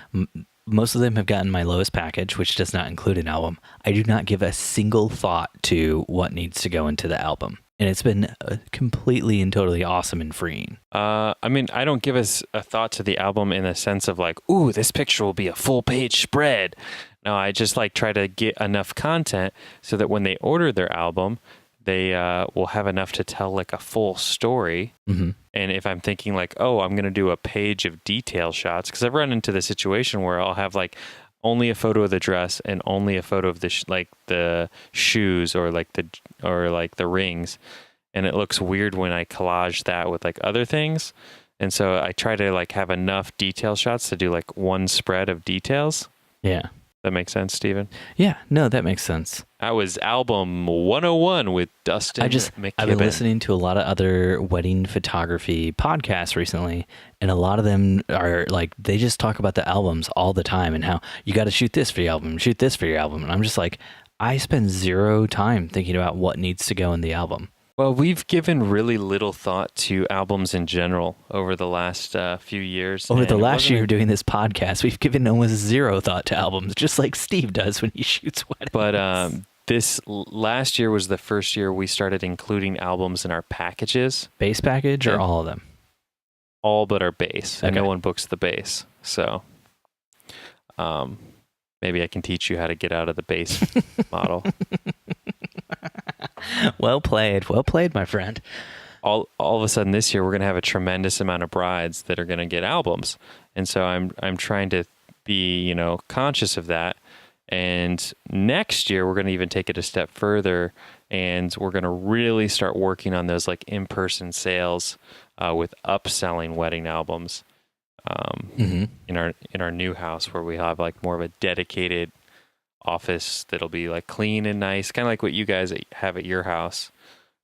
most of them have gotten my lowest package, which does not include an album. I do not give a single thought to what needs to go into the album. And it's been completely and totally awesome and freeing. I mean, I don't give us a thought to the album in the sense of like, ooh, this picture will be a full page spread. No, I just like try to get enough content so that when they order their album, they will have enough to tell like a full story. And if I'm thinking like, oh, I'm going to do a page of detail shots, because I've run into the situation where I'll have like only a photo of the dress and only a photo of the like the shoes or like the rings, and it looks weird when I collage that with like other things. And so I try to like have enough detail shots to do like one spread of details. Yeah. That makes sense, Steven? Yeah, no, that makes sense. That was album 101 with Dustin McKibben. I've been listening to a lot of other wedding photography podcasts recently, and a lot of them are like, they just talk about the albums all the time and how you got to shoot this for your album, shoot this for your album. And I'm just like, I spend zero time thinking about what needs to go in the album. Well, we've given really little thought to albums in general over the last few years. Over the last year of doing this podcast, we've given almost zero thought to albums, just like Steve does when he shoots weddings. But this last year was the first year we started including albums in our packages. Base package or all of them? All but our base. Okay. And no one books the base. So maybe I can teach you how to get out of the base model. Well played, my friend. All of a sudden this year we're going to have a tremendous amount of brides that are going to get albums, and so I'm trying to be conscious of that. And next year we're going to even take it a step further, and we're going to really start working on those like in-person sales with upselling wedding albums in our new house, where we have like more of a dedicated office that'll be like clean and nice, kind of like what you guys have at your house,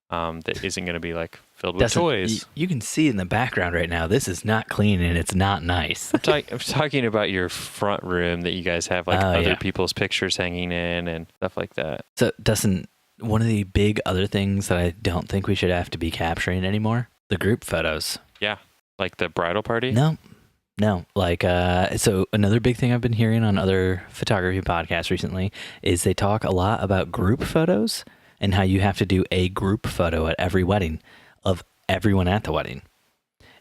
that isn't going to be like filled with toys. You can see in the background right now, this is not clean and it's not nice. I'm talking about your front room that you guys have like other people's pictures hanging in and stuff like that. So Dustin, one of the big other things that I don't think we should have to be capturing anymore, the group photos. Yeah, like the bridal party. No, like, so another big thing I've been hearing on other photography podcasts recently is they talk a lot about group photos and how you have to do a group photo at every wedding of everyone at the wedding.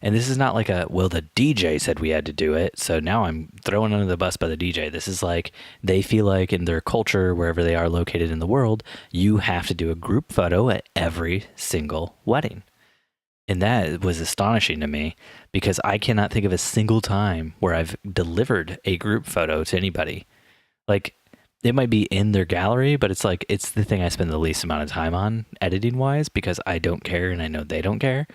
And this is not like well, the DJ said we had to do it, so now I'm thrown under the bus by the DJ. This is like they feel like in their culture, wherever they are located in the world, you have to do a group photo at every single wedding. And that was astonishing to me because I cannot think of a single time where I've delivered a group photo to anybody. Like, it might be in their gallery, but it's like it's the thing I spend the least amount of time on editing-wise because I don't care and I know they don't care.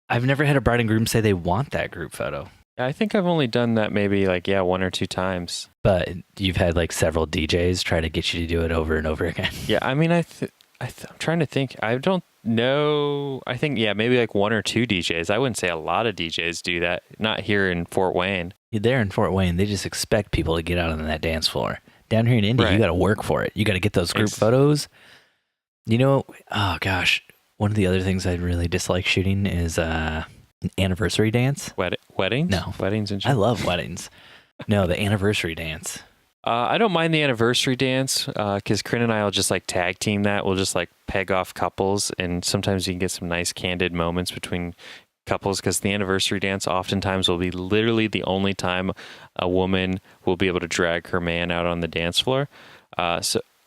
I've never had a bride and groom say they want that group photo. I think I've only done that maybe like, 1 or 2 times. But you've had like several DJs try to get you to do it over and over again. Yeah, I mean, I'm trying to think. I don't know. I think, maybe like 1 or 2 DJs. I wouldn't say a lot of DJs do that. Not here in Fort Wayne. There in Fort Wayne, they just expect people to get out on that dance floor. Down here in Indy, You got to work for it. You got to get those group photos. You know, oh gosh. One of the other things I really dislike shooting is an anniversary dance. Weddings? No. Weddings and I love weddings. No, the anniversary dance. I don't mind the anniversary dance because Corinne and I will just like tag team that. We'll just like peg off couples, and sometimes you can get some nice candid moments between couples because the anniversary dance oftentimes will be literally the only time a woman will be able to drag her man out on the dance floor.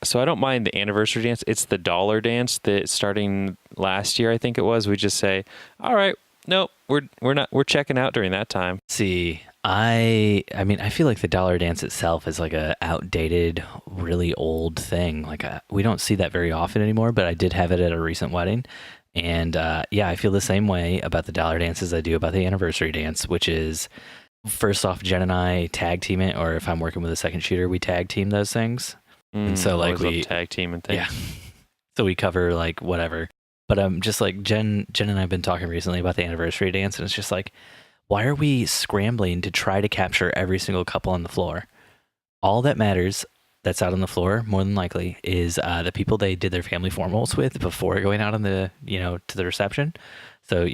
So I don't mind the anniversary dance. It's the dollar dance that starting last year, I think it was. We just say, all right, nope, we're checking out during that time. See, I mean, I feel like the dollar dance itself is like a outdated, really old thing. Like we don't see that very often anymore, but I did have it at a recent wedding. And I feel the same way about the dollar dance as I do about the anniversary dance, which is first off, Jen and I tag team it, or if I'm working with a second shooter, we tag team those things. And so like we tag team and things. Yeah. So we cover like whatever. But just like Jen and I have been talking recently about the anniversary dance, and it's just like, why are we scrambling to try to capture every single couple on the floor? All that matters that's out on the floor, more than likely, is the people they did their family formals with before going out on the, to the reception. So,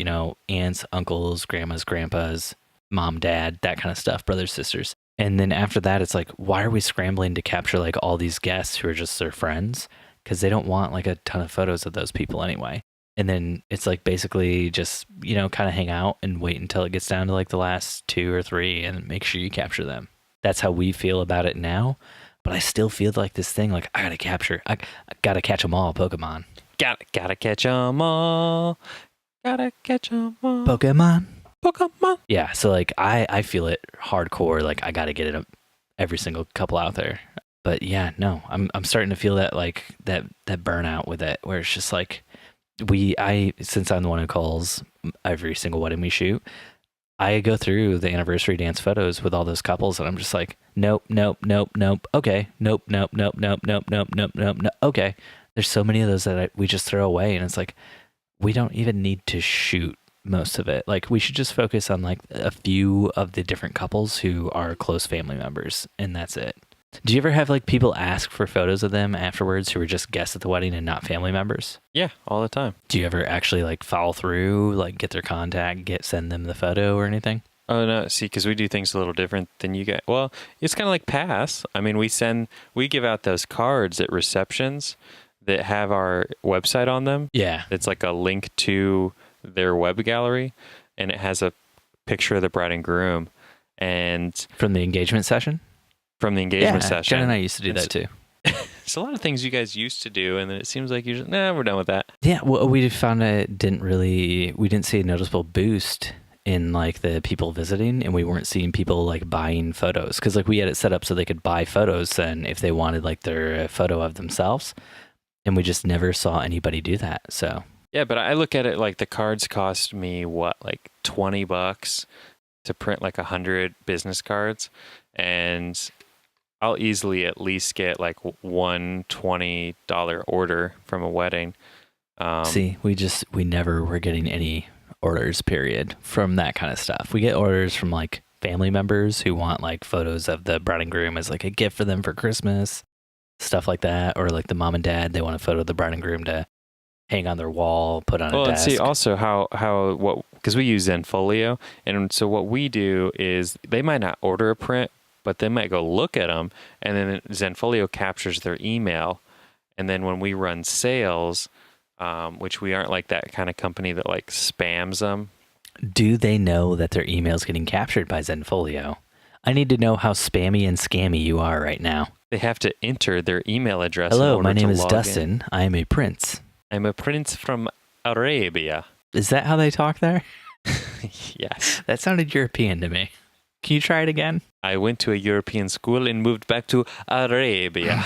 aunts, uncles, grandmas, grandpas, mom, dad, that kind of stuff, brothers, sisters. And then after that, it's like, why are we scrambling to capture like all these guests who are just their friends? Because they don't want like a ton of photos of those people anyway. And then it's like basically just, kind of hang out and wait until it gets down to like the last 2 or 3 and make sure you capture them. That's how we feel about it now. But I still feel like this thing, like I gotta catch them all, Pokemon. Gotta catch them all. Gotta catch them all. Pokemon. Yeah, so like I feel it hardcore. Like I gotta get it every single couple out there. But yeah, no, I'm starting to feel that like that burnout with it, where it's just like since I'm the one who calls every single wedding we shoot, I go through the anniversary dance photos with all those couples, and I'm just like, nope, okay, nope. Okay, there's so many of those that we just throw away, and it's like we don't even need to shoot most of it. Like we should just focus on like a few of the different couples who are close family members, and that's it. Do you ever have like people ask for photos of them afterwards who were just guests at the wedding and not family members? Yeah, all the time. Do you ever actually like follow through, like get their contact, send them the photo or anything? Oh no, see, because we do things a little different than you guys. Well, it's kind of like pass. I mean, we give out those cards at receptions that have our website on them. Yeah. It's like a link to their web gallery, and it has a picture of the bride and groom. And from the engagement session? From the engagement session. Jen and I used to do that too. It's a lot of things you guys used to do, and then it seems like you're just, we're done with that. Yeah, well, we found we didn't see a noticeable boost in like the people visiting, and we weren't seeing people like buying photos, because like we had it set up so they could buy photos then if they wanted like their photo of themselves, and we just never saw anybody do that. So yeah, but I look at it like the cards cost me like $20 to print like 100 business cards, and I'll easily at least get like one $20 order from a wedding. See, we never were getting any orders, period, from that kind of stuff. We get orders from like family members who want like photos of the bride and groom as like a gift for them for Christmas, stuff like that. Or like the mom and dad, they want a photo of the bride and groom to hang on their wall, put on a desk. Well, and see also because we use Zenfolio. And so what we do is they might not order a print, but they might go look at them, and then Zenfolio captures their email, And then when we run sales, which we aren't like that kind of company that like spams them. Do they know that their email's getting captured by Zenfolio? I need to know how spammy and scammy you are right now. They have to enter their email address. Hello, my name is Dustin. I am a prince. I'm a prince from Arabia. Is that how they talk there? Yes. That sounded European to me. Can you try it again? I went to a European school and moved back to Arabia.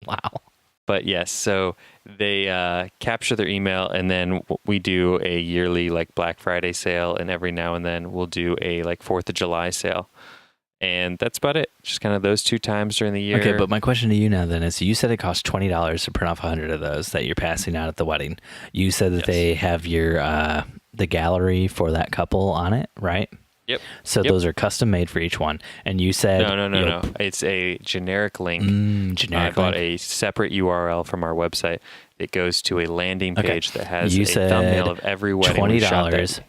Wow. But yes, so they capture their email, and then we do a yearly like Black Friday sale, and every now and then we'll do a like 4th of July sale. And that's about it. Just kind of those 2 times during the year. Okay, but my question to you now then is, you said it costs $20 to print off 100 of those that you're passing out at the wedding. You said that they have your the gallery for that couple on it, right? Yep. So those are custom made for each one. And you said... No. It's a generic link. I bought a separate URL from our website. It goes to a landing page that has a thumbnail of every wedding we shot $20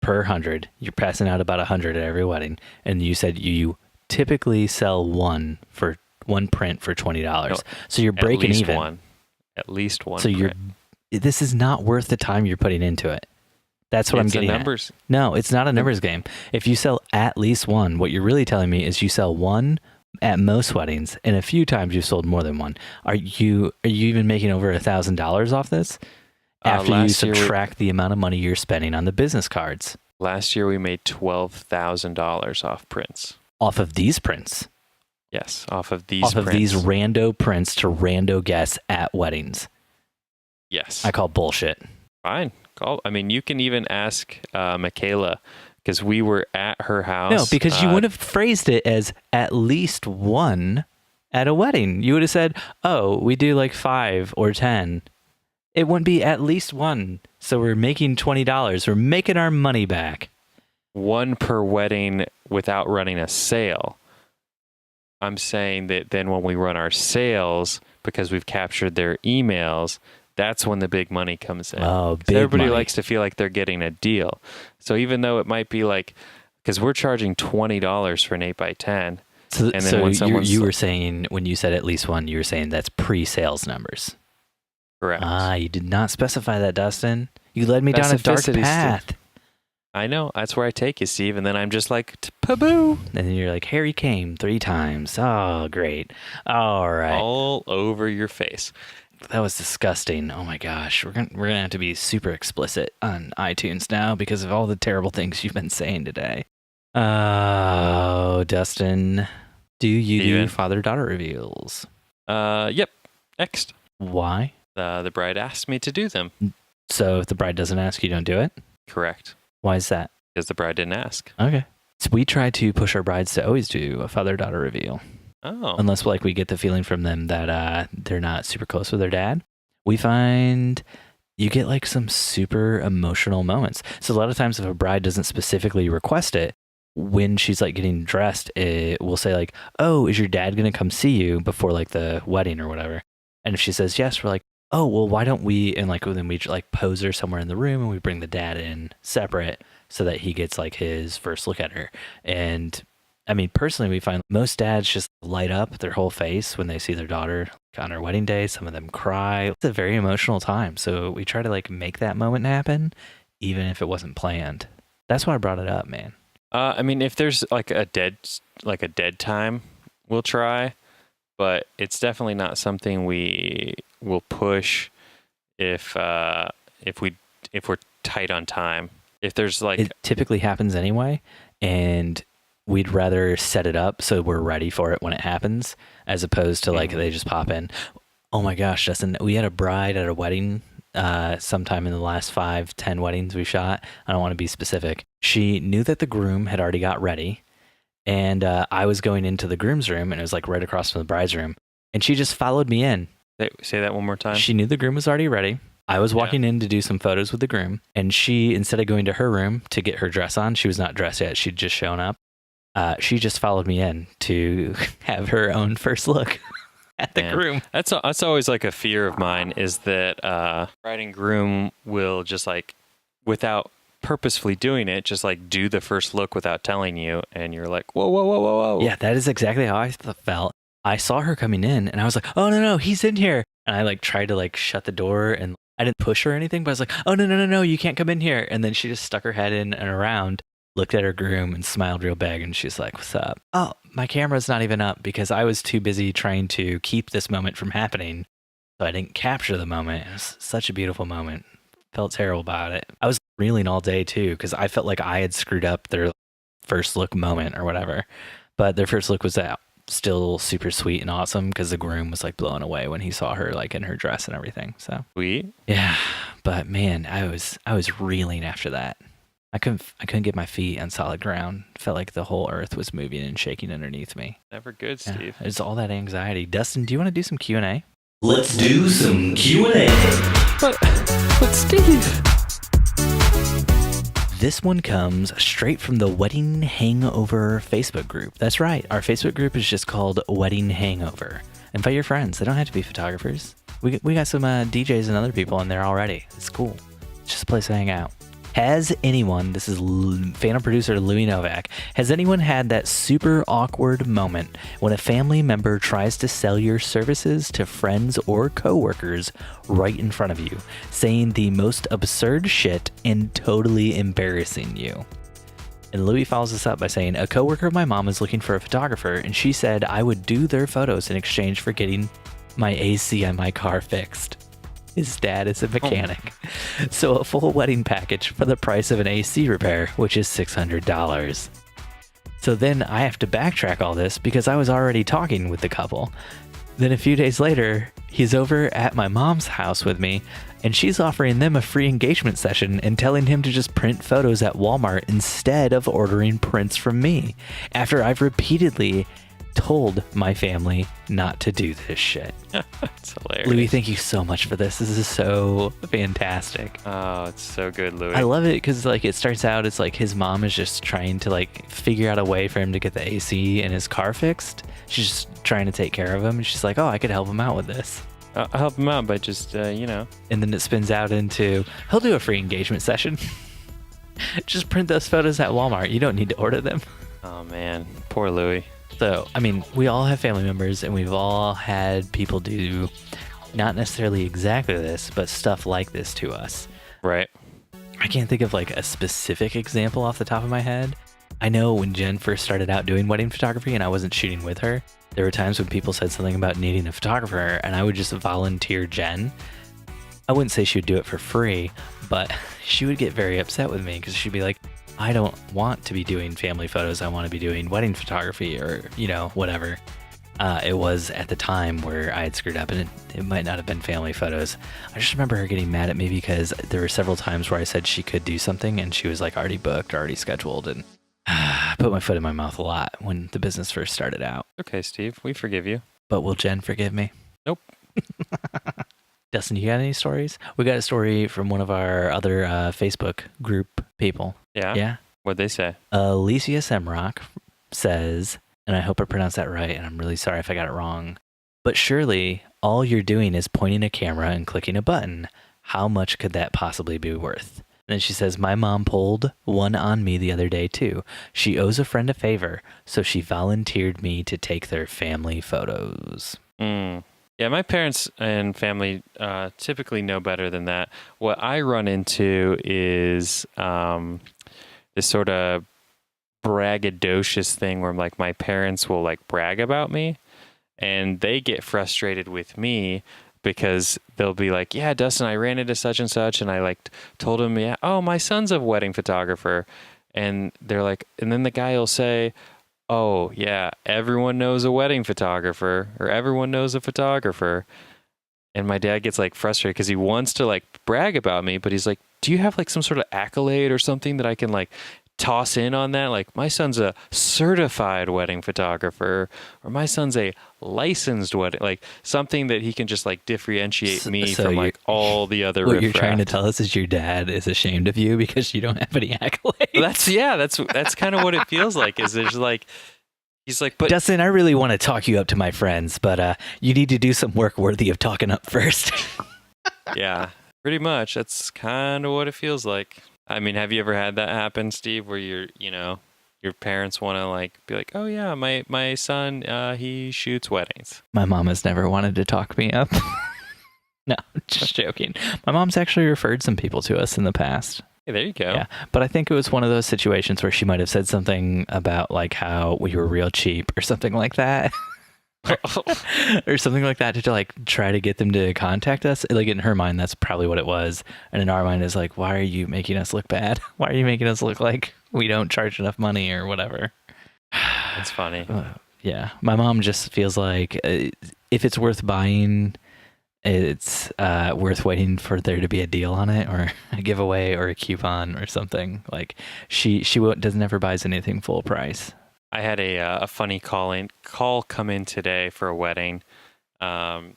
per 100. You're passing out about 100 at every wedding. And you said you typically sell one print for $20. No, so you're breaking even. At least one. So this is not worth the time you're putting into it. That's what I'm getting at. No, it's not a numbers game. If you sell at least one, what you're really telling me is you sell one at most weddings, and a few times you've sold more than one. Are you even making over $1,000 off this after you subtract the amount of money you're spending on the business cards? Last year we made $12,000 off prints. Off of these prints? Yes, off of these rando prints to rando guests at weddings. Yes. I call bullshit. Fine. I mean, you can even ask Michaela, because we were at her house. No, because you would have phrased it as at least one at a wedding. You would have said, oh, we do like 5 or 10. It wouldn't be at least one. So we're making $20. We're making our money back. One per wedding without running a sale. I'm saying that then when we run our sales, because we've captured their emails, that's when the big money comes in. Oh, big everybody money. likes to feel like they're getting a deal. So even though it might be like, because we're charging $20 for an 8x10. So, and then when you were saying, when you said at least one, you were saying that's pre-sales numbers. Correct. You did not specify that, Dustin. You led me down a dark path. I know. That's where I take you, Steve. And then I'm just like, paboo. And then you're like, Harry came 3 times. Oh, great. All right. All over your face. That was disgusting. Oh my gosh. We're gonna have to be super explicit on iTunes now because of all the terrible things you've been saying today. Oh, Dustin. Do you do father-daughter reveals? Yep. Next. Why? The bride asked me to do them. So if the bride doesn't ask, you don't do it? Correct. Why is that? Because the bride didn't ask. Okay. So we try to push our brides to always do a father-daughter reveal. Oh. Unless like we get the feeling from them that they're not super close with their dad. We find you get like some super emotional moments. So a lot of times if a bride doesn't specifically request it, when she's like getting dressed, we'll say like, oh, is your dad going to come see you before like the wedding or whatever? And if she says yes, we're like, oh, well, why don't we, and like then we like pose her somewhere in the room and we bring the dad in separate so that he gets like his first look at her. And I mean, personally, we find most dads just light up their whole face when they see their daughter on her wedding day. Some of them cry. It's a very emotional time. So we try to like make that moment happen, even if it wasn't planned. That's why I brought it up, man. I mean, if there's like a dead time, we'll try, but it's definitely not something we will push if we're tight on time. If there's like, it typically happens anyway, and we'd rather set it up so we're ready for it when it happens, as opposed to like they just pop in. Oh my gosh, Justin, we had a bride at a wedding sometime in the last 5-10 weddings we shot. I don't want to be specific. She knew that the groom had already got ready, and I was going into the groom's room, and it was like right across from the bride's room, and she just followed me in. Say that one more time. She knew the groom was already ready. I was walking in to do some photos with the groom, and she, instead of going to her room to get her dress on, she was not dressed yet. She'd just shown up. She just followed me in to have her own first look at the groom. That's always like a fear of mine, is that bride and groom will just like, without purposefully doing it, just like do the first look without telling you, and you're like, whoa. Yeah, that is exactly how I felt. I saw her coming in and I was like, oh, no, he's in here. And I like tried to like shut the door and I didn't push her or anything, but I was like, oh, no, you can't come in here. And then she just stuck her head in and around, looked at her groom and smiled real big. And she's like, what's up? Oh, my camera's not even up because I was too busy trying to keep this moment from happening. So I didn't capture the moment. It was such a beautiful moment. Felt terrible about it. I was reeling all day too because I felt like I had screwed up their first look moment or whatever. But their first look was out. Still super sweet and awesome because the groom was like blown away when he saw her like in her dress and everything. So Sweet. yeah, but man, I was reeling after that. I couldn't get my feet on solid ground. Felt like the whole earth was moving and shaking underneath me. Never good, Steve. Yeah, it's all that anxiety. Dustin, do you want to do some Q&A? Let's do some Q&A. But Steve. This one comes straight from the Wedding Hangover Facebook group. That's right. Our Facebook group is just called Wedding Hangover. Invite your friends. They don't have to be photographers. We got some DJs and other people in there already. It's cool. It's just a place to hang out. Has anyone, this is fan producer Louis Novak, has anyone had that super awkward moment when a family member tries to sell your services to friends or coworkers right in front of you, saying the most absurd shit and totally embarrassing you? And Louis follows this up by saying, a coworker of my mom is looking for a photographer and she said I would do their photos in exchange for getting my AC on my car fixed. His dad is a mechanic. So a full wedding package for the price of an AC repair, which is $600. So then I have to backtrack all this because I was already talking with the couple. Then a few days later, he's over at my mom's house with me and she's offering them a free engagement session and telling him to just print photos at Walmart instead of ordering prints from me after I've repeatedly told my family not to do this shit. It's hilarious. Louis, thank you so much for this. This is so fantastic. Oh, it's so good, Louis. I love it because like it starts out, it's like his mom is just trying to like figure out a way for him to get the AC in his car fixed. She's just trying to take care of him and she's like, oh, I could help him out with this. I'll help him out by just, And then it spins out into, he'll do a free engagement session. Just print those photos at Walmart. You don't need to order them. Oh, man. Poor Louis. So, I mean, we all have family members and we've all had people do not necessarily exactly this, but stuff like this to us. Right. I can't think of like a specific example off the top of my head. I know when Jen first started out doing wedding photography and I wasn't shooting with her, there were times when people said something about needing a photographer and I would just volunteer Jen. I wouldn't say she would do it for free, but she would get very upset with me because she'd be like, I don't want to be doing family photos. I want to be doing wedding photography or, whatever. It was at the time where I had screwed up and it might not have been family photos. I just remember her getting mad at me because there were several times where I said she could do something and she was like already booked, already scheduled. And I put my foot in my mouth a lot when the business first started out. Okay, Steve, we forgive you. But will Jen forgive me? Nope. Dustin, you got any stories? We got a story from one of our other Facebook group people. Yeah? Yeah? What'd they say? Alicia Semrock says, and I hope I pronounced that right, and I'm really sorry if I got it wrong, but surely all you're doing is pointing a camera and clicking a button. How much could that possibly be worth? And then she says, my mom pulled one on me the other day too. She owes a friend a favor, so she volunteered me to take their family photos. Yeah, my parents and family typically know better than that. What I run into is this sort of braggadocious thing where like my parents will like brag about me and they get frustrated with me because they'll be like, yeah, Dustin, I ran into such and such and I like told him, yeah, oh, my son's a wedding photographer. And they're like, and then the guy will say, oh, yeah, everyone knows a wedding photographer or everyone knows a photographer. And my dad gets like frustrated because he wants to like brag about me, but he's like, do you have like some sort of accolade or something that I can like toss in on that? Like my son's a certified wedding photographer or my son's a licensed wedding, like something that he can just like differentiate me from like all the other What you're trying to tell us is your dad is ashamed of you because you don't have any accolades. That's kind of what it feels like is there's like, he's like, but Dustin, I really want to talk you up to my friends, but you need to do some work worthy of talking up first. Yeah, pretty much. That's kind of what it feels like. I mean, have you ever had that happen, Steve, where you're, your parents want to like be like, oh yeah, my son, he shoots weddings. My mom has never wanted to talk me up. No, just joking. My mom's actually referred some people to us in the past. Hey, there you go. Yeah, but I think it was one of those situations where she might have said something about like how we were real cheap or something like that. Or something like that to like try to get them to contact us. Like in her mind, that's probably what it was. And in our mind is like, why are you making us look bad? Why are you making us look like we don't charge enough money or whatever? It's funny. Yeah. My mom just feels like if it's worth buying, it's worth waiting for there to be a deal on it or a giveaway or a coupon or something. Like she doesn't ever buys anything full price. I had a funny call come in today for a wedding. The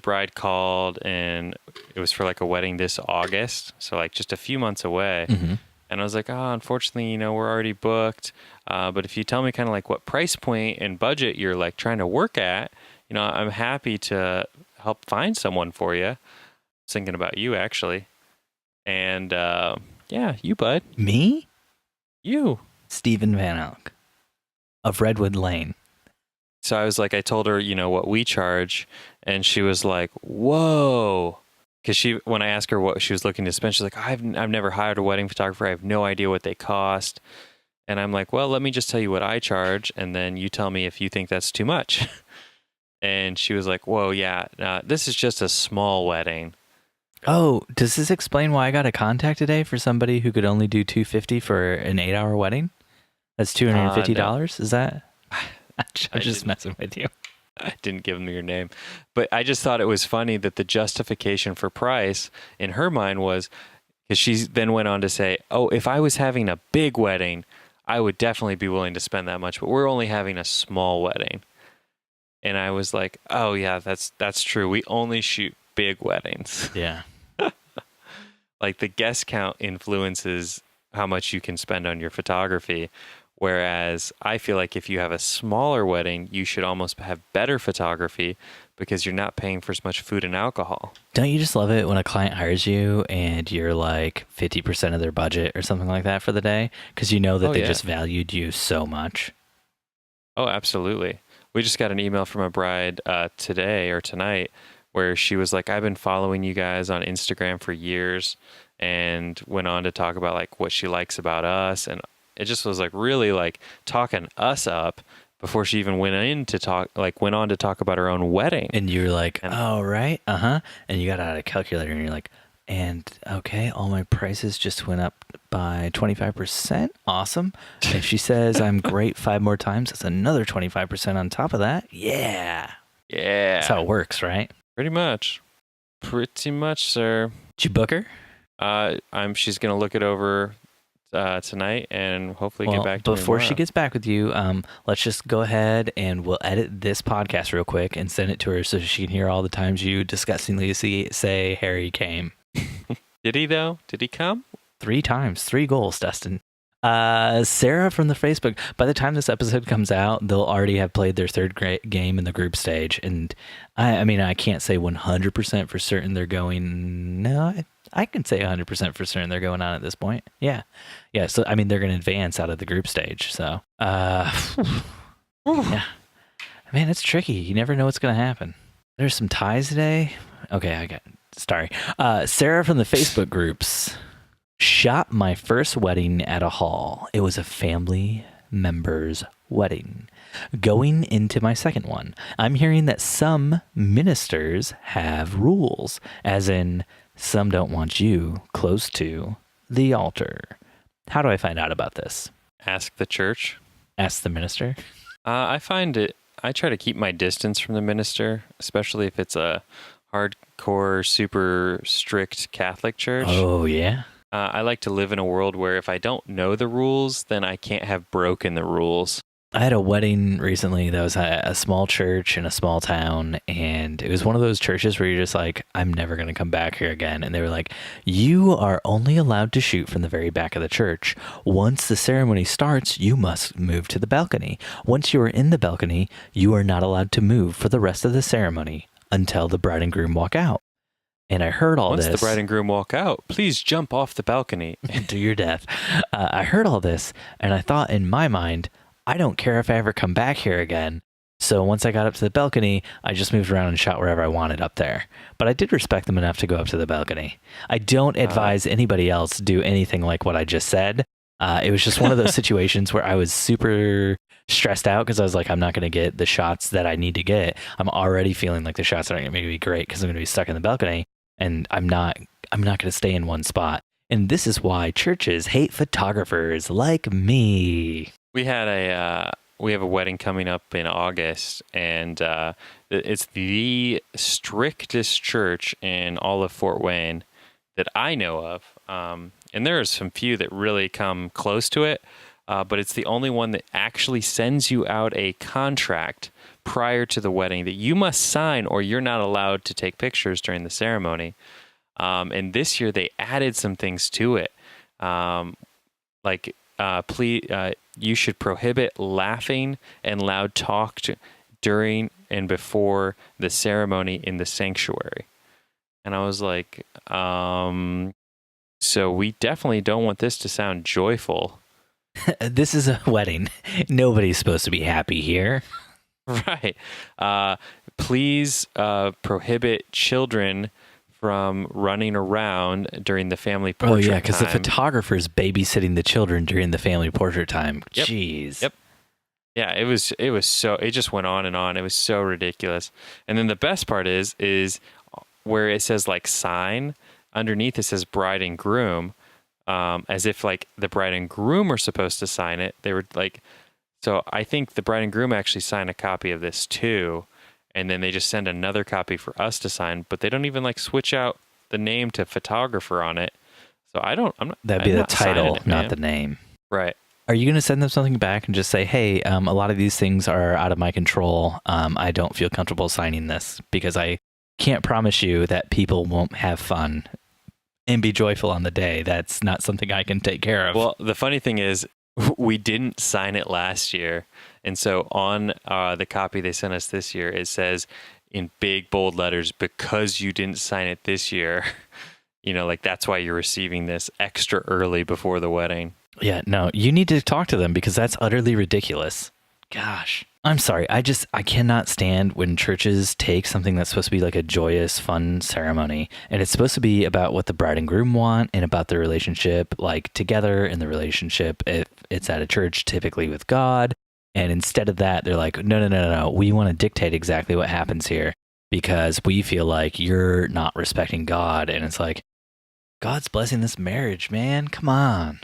bride called and it was for like a wedding this August, so like just a few months away. Mm-hmm. And I was like, unfortunately, we're already booked. But if you tell me kind of like what price point and budget you're like trying to work at, I'm happy to help find someone for you. I was thinking about you actually. And yeah, you, bud. Me? You. Stephen Van Elk of Redwood Lane. So I was like, I told her, what we charge, and she was like, whoa. Because when I asked her what she was looking to spend, she's like, I've never hired a wedding photographer. I have no idea what they cost. And I'm like, well, let me just tell you what I charge, and then you tell me if you think that's too much. And she was like, whoa, yeah, this is just a small wedding. Oh, does this explain why I got a contact today for somebody who could only do $250 for an 8-hour wedding? That's $250. No. Is that? I'm just messing with you. I didn't give them your name, but I just thought it was funny that the justification for price in her mind was because she then went on to say, oh, if I was having a big wedding, I would definitely be willing to spend that much, but we're only having a small wedding. And I was like, oh yeah, that's true. We only shoot big weddings. Yeah. Like the guest count influences how much you can spend on your photography. Whereas I feel like if you have a smaller wedding, you should almost have better photography because you're not paying for as much food and alcohol. Don't you just love it when a client hires you and you're like 50% of their budget or something like that for the day? Because you know that they just valued you so much. Oh, absolutely. We just got an email from a bride today or tonight where she was like, I've been following you guys on Instagram for years, and went on to talk about like what she likes about us. And it just was like really like talking us up before she even went on to talk about her own wedding. And you're like, oh, right. Uh-huh. And you got out a calculator and you're like, and okay, all my prices just went up by 25%. Awesome. If she says I'm great 5 more times, that's another 25% on top of that. Yeah. Yeah. That's how it works, right? Pretty much, sir. Did you book her? She's going to look it over tonight and hopefully get back to me before tomorrow. She gets back with you, let's just go ahead and we'll edit this podcast real quick and send it to her so she can hear all the times you disgustingly say Harry came. Did he though? Did he come? 3 times, 3 goals, Dustin. Sarah from the Facebook. By the time this episode comes out, they'll already have played their 3rd game in the group stage, and I mean, I can't say 100% for certain they're going. No, I can say 100% for certain they're going on at this point. Yeah. So I mean, they're going to advance out of the group stage. So, yeah, man, it's tricky. You never know what's going to happen. There's some ties today. Okay, sorry. Sarah from the Facebook groups. Shot my first wedding at a hall. It was a family member's wedding. Going into my second one, I'm hearing that some ministers have rules, as in some don't want you close to the altar. How do I find out about this? Ask the church. Ask the minister? I try to keep my distance from the minister, especially if it's a hardcore, super strict Catholic church. Oh, yeah? I like to live in a world where if I don't know the rules, then I can't have broken the rules. I had a wedding recently that was at a small church in a small town, and it was one of those churches where you're just like, I'm never going to come back here again. And they were like, you are only allowed to shoot from the very back of the church. Once the ceremony starts, you must move to the balcony. Once you are in the balcony, you are not allowed to move for the rest of the ceremony until the bride and groom walk out. And I heard all Once this. the bride and groom walk out, please jump off the balcony. To your death. I heard all this, and I thought in my mind, I don't care if I ever come back here again. So once I got up to the balcony, I just moved around and shot wherever I wanted up there. But I did respect them enough to go up to the balcony. I don't advise anybody else do anything like what I just said. It was just one of those situations where I was super stressed out because I was like, I'm not going to get the shots that I need to get. I'm already feeling like the shots aren't going to be great because I'm going to be stuck in the balcony, and I'm not going to stay in one spot. And this is why churches hate photographers like me. We have a wedding coming up in August, and it's the strictest church in all of Fort Wayne that I know of. And there are some few that really come close to it, but it's the only one that actually sends you out a contract prior to the wedding that you must sign, or you're not allowed to take pictures during the ceremony. And this year they added some things to it, please, you should prohibit laughing and loud talk during and before the ceremony in the sanctuary. And I was like, so we definitely don't want this to sound joyful. This is a wedding. Nobody's supposed to be happy here. Right. Please prohibit children from running around during the family portrait time. Oh, yeah, because the photographer's babysitting the children during the family portrait time. Yep. Jeez. Yep. Yeah, it just went on and on. It was so ridiculous. And then the best part is where it says like sign, underneath it says bride and groom, as if like the bride and groom are supposed to sign it. They were like, so I think the bride and groom actually sign a copy of this too. And then they just send another copy for us to sign, but they don't even like switch out the name to photographer on it. So I'm not. That'd be the title, not the name. Right. Are you going to send them something back and just say, hey, a lot of these things are out of my control. I don't feel comfortable signing this because I can't promise you that people won't have fun and be joyful on the day. That's not something I can take care of. Well, the funny thing is we didn't sign it last year. And so on the copy they sent us this year, it says in big, bold letters, because you didn't sign it this year, like that's why you're receiving this extra early before the wedding. Yeah, no, you need to talk to them because that's utterly ridiculous. Gosh, I'm sorry. I cannot stand when churches take something that's supposed to be like a joyous, fun ceremony, and it's supposed to be about what the bride and groom want and about the relationship, like together in the relationship. If it's at a church, typically with God. And instead of that, they're like, no. We want to dictate exactly what happens here because we feel like you're not respecting God. And it's like, God's blessing this marriage, man. Come on.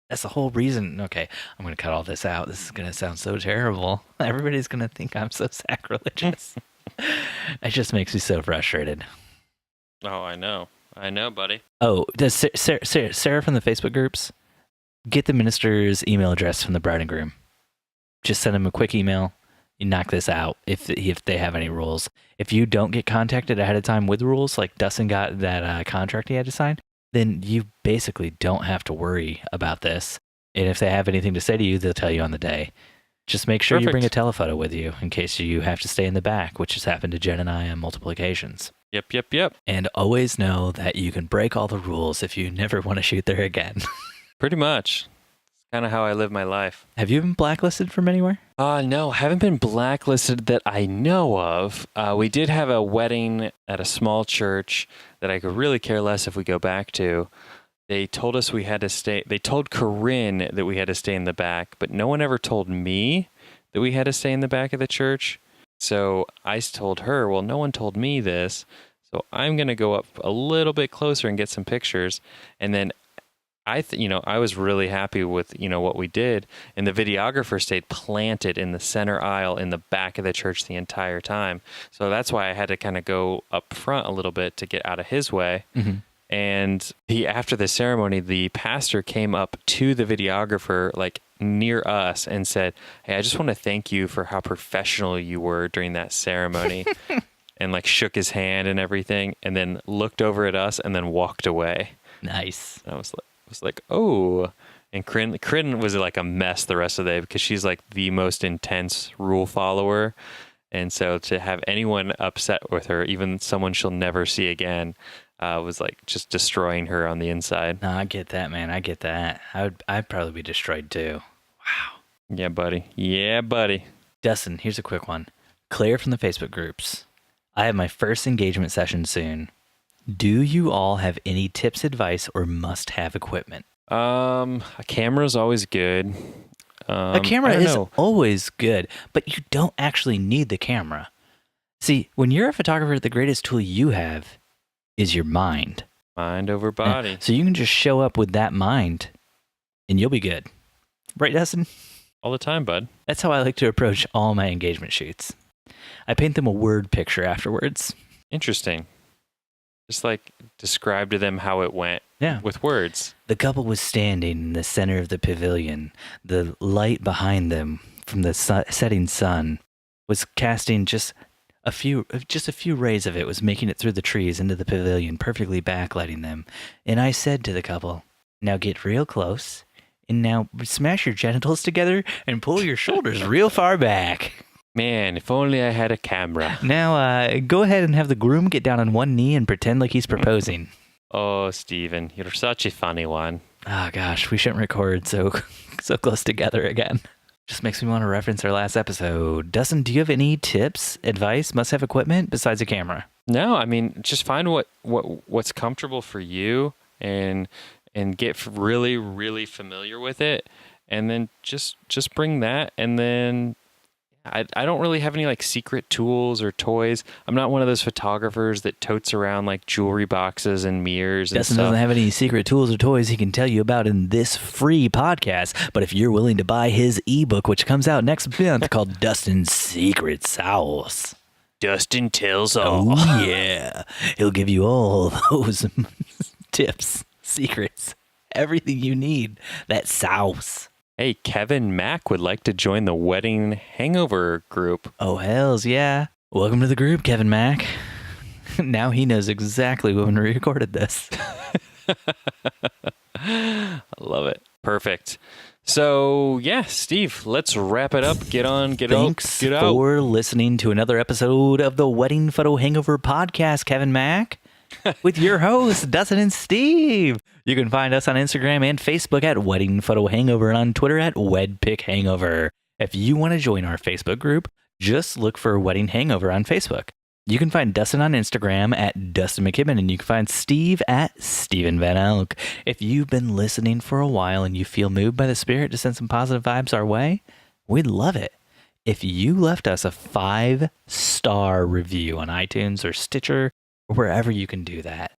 That's the whole reason. Okay, I'm going to cut all this out. This is going to sound so terrible. Everybody's going to think I'm so sacrilegious. It just makes me so frustrated. Oh, I know, buddy. Oh, does Sarah from the Facebook groups get the minister's email address from the bride and groom? Just send them a quick email. You knock this out if they have any rules. If you don't get contacted ahead of time with rules, like Dustin got that contract he had to sign, then you basically don't have to worry about this. And if they have anything to say to you, they'll tell you on the day. Just make sure you bring a telephoto with you in case you have to stay in the back, which has happened to Jen and I on multiple occasions. Yep. And always know that you can break all the rules if you never want to shoot there again. Pretty much. Kind of how I live my life. Have you been blacklisted from anywhere? No, haven't been blacklisted that I know of. We did have a wedding at a small church that I could really care less if we go back to. They told us we had to stay. They told Corinne that we had to stay in the back, but no one ever told me that we had to stay in the back of the church. So I told her, well, no one told me this. So I'm going to go up a little bit closer and get some pictures. And then I was really happy with, what we did. And the videographer stayed planted in the center aisle in the back of the church the entire time. So that's why I had to kind of go up front a little bit to get out of his way. Mm-hmm. And after the ceremony, the pastor came up to the videographer, like near us, and said, "Hey, I just want to thank you for how professional you were during that ceremony." And like shook his hand and everything, and then looked over at us and then walked away. Nice. And I was like, oh. And Corinne was like a mess the rest of the day because she's like the most intense rule follower. And so to have anyone upset with her, even someone she'll never see again, was like just destroying her on the inside. No, I get that, man. I get that. I'd probably be destroyed too. Wow. Yeah, buddy. Yeah, buddy. Dustin, here's a quick one. Claire from the Facebook groups. I have my first engagement session soon. Do you all have any tips, advice, or must-have equipment? A camera's always good. A camera is always good, but you don't actually need the camera. See, when you're a photographer, the greatest tool you have is your mind. Mind over body. So you can just show up with that mind, and you'll be good. Right, Dustin? All the time, bud. That's how I like to approach all my engagement shoots. I paint them a word picture afterwards. Interesting. Just like describe to them how it went with words. The couple was standing in the center of the pavilion. The light behind them from the setting sun was casting just a few rays of it, was making it through the trees into the pavilion, perfectly backlighting them. And I said to the couple, now get real close, and now smash your genitals together and pull your shoulders real far back. Man, if only I had a camera. Now, go ahead and have the groom get down on one knee and pretend like he's proposing. Oh, Steven, you're such a funny one. Oh, gosh, we shouldn't record so close together again. Just makes me want to reference our last episode. Dustin, do you have any tips, advice, must-have equipment besides a camera? No, I mean, just find what's comfortable for you and get really, really familiar with it. And then just bring that, and then I don't really have any like secret tools or toys. I'm not one of those photographers that totes around like jewelry boxes and mirrors and Dustin stuff. doesn't have any secret tools or toys he can tell you about in this free podcast. But if you're willing to buy his ebook, which comes out next month called Dustin's Secret Sauce. Dustin tells all. Oh, yeah. He'll give you all those tips, secrets, everything you need. That sauce. Hey, Kevin Mack would like to join the Wedding Hangover group. Oh, hells yeah. Welcome to the group, Kevin Mack. Now he knows exactly when we recorded this. I love it. Perfect. So, yeah, Steve, let's wrap it up. Get on, get out. Thanks for listening to another episode of the Wedding Photo Hangover podcast, Kevin Mack, with your hosts, Dustin and Steve. You can find us on Instagram and Facebook at Wedding Photo Hangover and on Twitter at WedPic Hangover. If you want to join our Facebook group, just look for Wedding Hangover on Facebook. You can find Dustin on Instagram at Dustin McKibben, and you can find Steve at Steven Van Elk. If you've been listening for a while and you feel moved by the spirit to send some positive vibes our way, we'd love it if you left us a 5-star review on iTunes or Stitcher or wherever you can do that.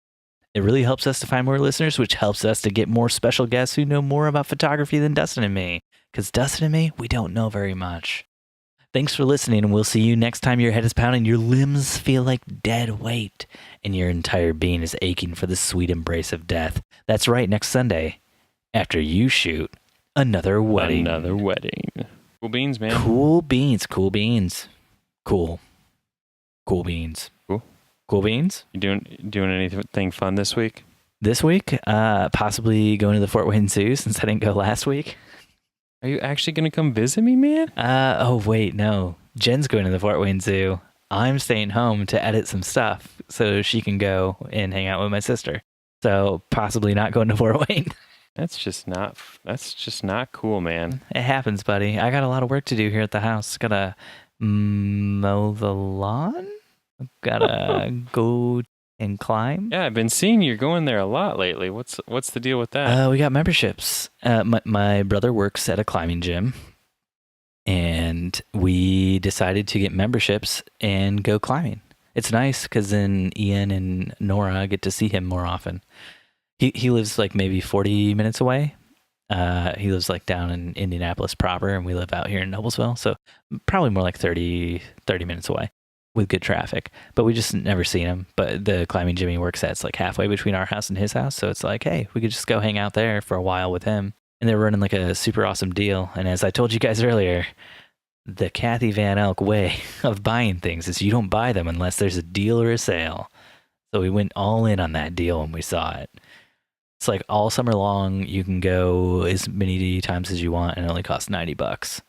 It really helps us to find more listeners, which helps us to get more special guests who know more about photography than Dustin and me. Because Dustin and me, we don't know very much. Thanks for listening, and we'll see you next time your head is pounding, your limbs feel like dead weight, and your entire being is aching for the sweet embrace of death. That's right, next Sunday, after you shoot another wedding. Another wedding. Cool beans, man. Cool beans. Cool beans. Cool. Cool beans. Cool. Cool beans. You doing anything fun this week? This week, possibly going to the Fort Wayne Zoo since I didn't go last week. Are you actually going to come visit me, man? Oh, wait, no. Jen's going to the Fort Wayne Zoo. I'm staying home to edit some stuff so she can go and hang out with my sister. So possibly not going to Fort Wayne. That's just not cool, man. It happens, buddy. I got a lot of work to do here at the house. Gotta mow the lawn. Gotta go and climb. Yeah, I've been seeing you going there a lot lately. What's the deal with that? We got memberships. My brother works at a climbing gym, and we decided to get memberships and go climbing. It's nice because then Ian and Nora get to see him more often. He lives like maybe 40 minutes away. He lives like down in Indianapolis proper, and we live out here in Noblesville, so probably more like 30 minutes away with good traffic. But we just never seen him. But the climbing gym he works at's like halfway between our house and his house, so it's like, hey, we could just go hang out there for a while with him. And they're running like a super awesome deal. And as I told you guys earlier, the Kathy Van Elk way of buying things is you don't buy them unless there's a deal or a sale. So we went all in on that deal when we saw it. It's like all summer long, you can go as many times as you want, and it only costs $90.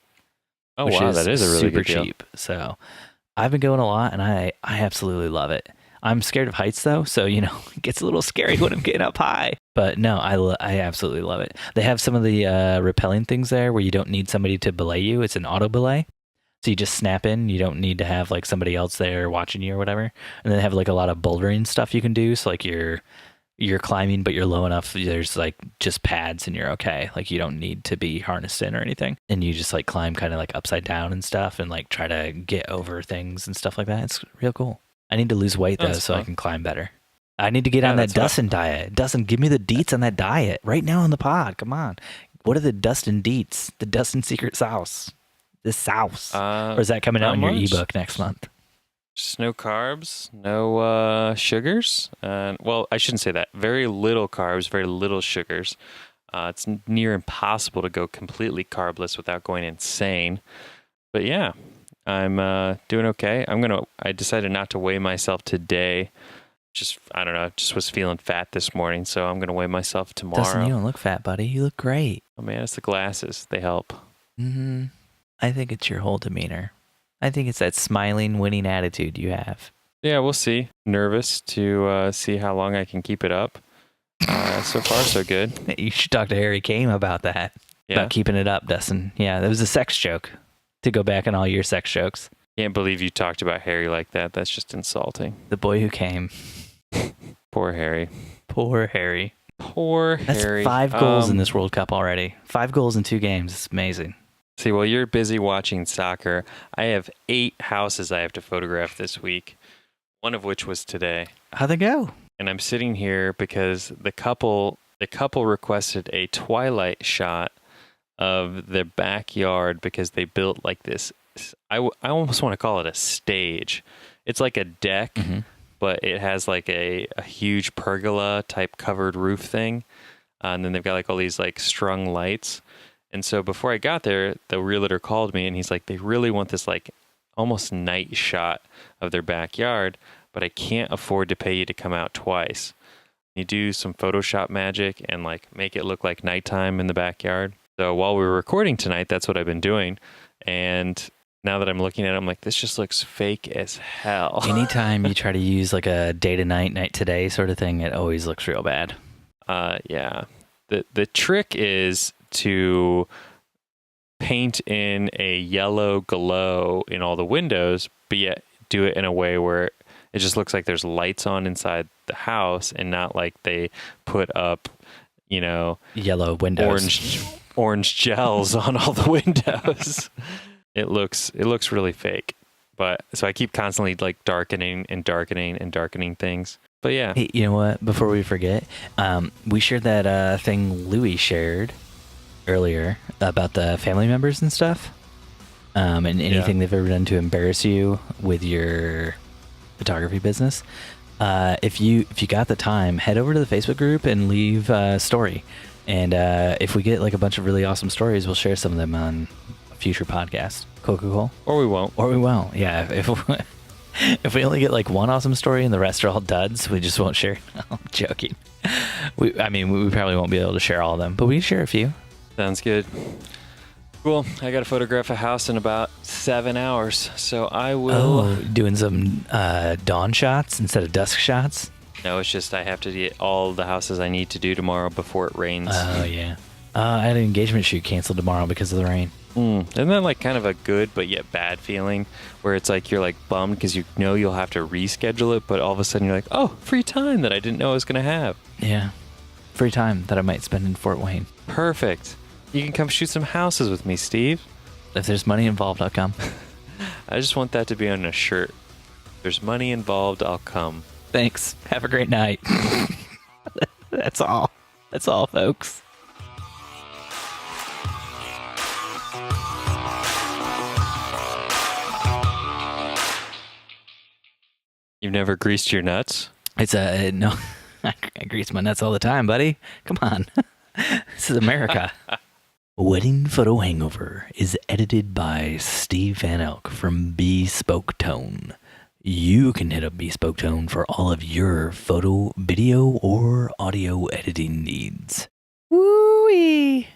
Oh, wow, that is a really super good deal. cheap. So I've been going a lot, and I absolutely love it. I'm scared of heights, though, so, it gets a little scary when I'm getting up high. But no, I absolutely love it. They have some of the rappelling things there where you don't need somebody to belay you. It's an auto belay. So you just snap in. You don't need to have like somebody else there watching you or whatever. And then they have like a lot of bouldering stuff you can do. So like you're climbing, but you're low enough. There's like just pads and you're okay. Like you don't need to be harnessed in or anything. And you just like climb kind of like upside down and stuff and like try to get over things and stuff like that. It's real cool. I need to lose weight though, so I can climb better. I need to get on that Dustin diet. Dustin, give me the deets on that diet right now on the pod. Come on. What are the Dustin deets? The Dustin secret sauce. The sauce. Or is that coming out in your ebook next month? Just no carbs, no sugars. Well, I shouldn't say that. Very little carbs, very little sugars. It's near impossible to go completely carbless without going insane. But yeah, I'm doing okay. I decided not to weigh myself today. I don't know, just was feeling fat this morning, so I'm going to weigh myself tomorrow. Dustin, you don't look fat, buddy. You look great. Oh man, it's the glasses. They help. Mm-hmm. I think it's your whole demeanor. I think it's that smiling, winning attitude you have. Yeah, we'll see. Nervous to see how long I can keep it up. So far, so good. You should talk to Harry Kame about that. Yeah. About keeping it up, Dustin. Yeah, that was a sex joke. To go back on all your sex jokes. Can't believe you talked about Harry like that. That's just insulting. The boy who came. Poor Harry. Poor Harry. Poor Harry. That's 5 goals in this World Cup already. 5 goals in 2 games. It's amazing. See, while you're busy watching soccer, I have 8 houses I have to photograph this week, one of which was today. How'd they go? And I'm sitting here because the couple requested a twilight shot of their backyard because they built like this. I almost want to call it a stage. It's like a deck, but it has like a huge pergola type covered roof thing. And then they've got like all these like strung lights. And so before I got there, the realtor called me and he's like, they really want this like almost night shot of their backyard, but I can't afford to pay you to come out twice. You do some Photoshop magic and like make it look like nighttime in the backyard. So while we were recording tonight, that's what I've been doing. And now that I'm looking at it, I'm like, this just looks fake as hell. Anytime you try to use like a day to night, night to day sort of thing, it always looks real bad. Yeah. The trick is to paint in a yellow glow in all the windows, but yet do it in a way where it just looks like there's lights on inside the house and not like they put up, yellow windows, orange gels on all the windows. It looks really fake. But so I keep constantly like darkening things. But yeah. Hey, you know what? Before we forget, we shared that thing Louis shared earlier about the family members and stuff, and anything they've ever done to embarrass you with your photography business. If you got the time, head over to the Facebook group and leave a story. And if we get like a bunch of really awesome stories, we'll share some of them on a future podcast. Cool. Or we won't. Yeah. If we only get like one awesome story and the rest are all duds, we just won't share. I'm joking. We probably won't be able to share all of them, but we can share a few. Sounds good. Cool. I got to photograph a house in about 7 hours, so I will. Oh, doing some dawn shots instead of dusk shots? No, it's just I have to get all the houses I need to do tomorrow before it rains. Oh, yeah. I had an engagement shoot canceled tomorrow because of the rain. Isn't that like kind of a good but yet bad feeling where it's like you're like bummed because you know you'll have to reschedule it, but all of a sudden you're like, oh, free time that I didn't know I was going to have. Yeah. Free time that I might spend in Fort Wayne. Perfect. You can come shoot some houses with me, Steve. If there's money involved, I'll come. I just want that to be on a shirt. If there's money involved, I'll come. Thanks. Have a great night. That's all. That's all, folks. You've never greased your nuts? It's no. I grease my nuts all the time, buddy. Come on. This is America. Wedding Photo Hangover is edited by Steve Van Elk from Bespoke Tone. You can hit up Bespoke Tone for all of your photo, video, or audio editing needs. Woo-wee!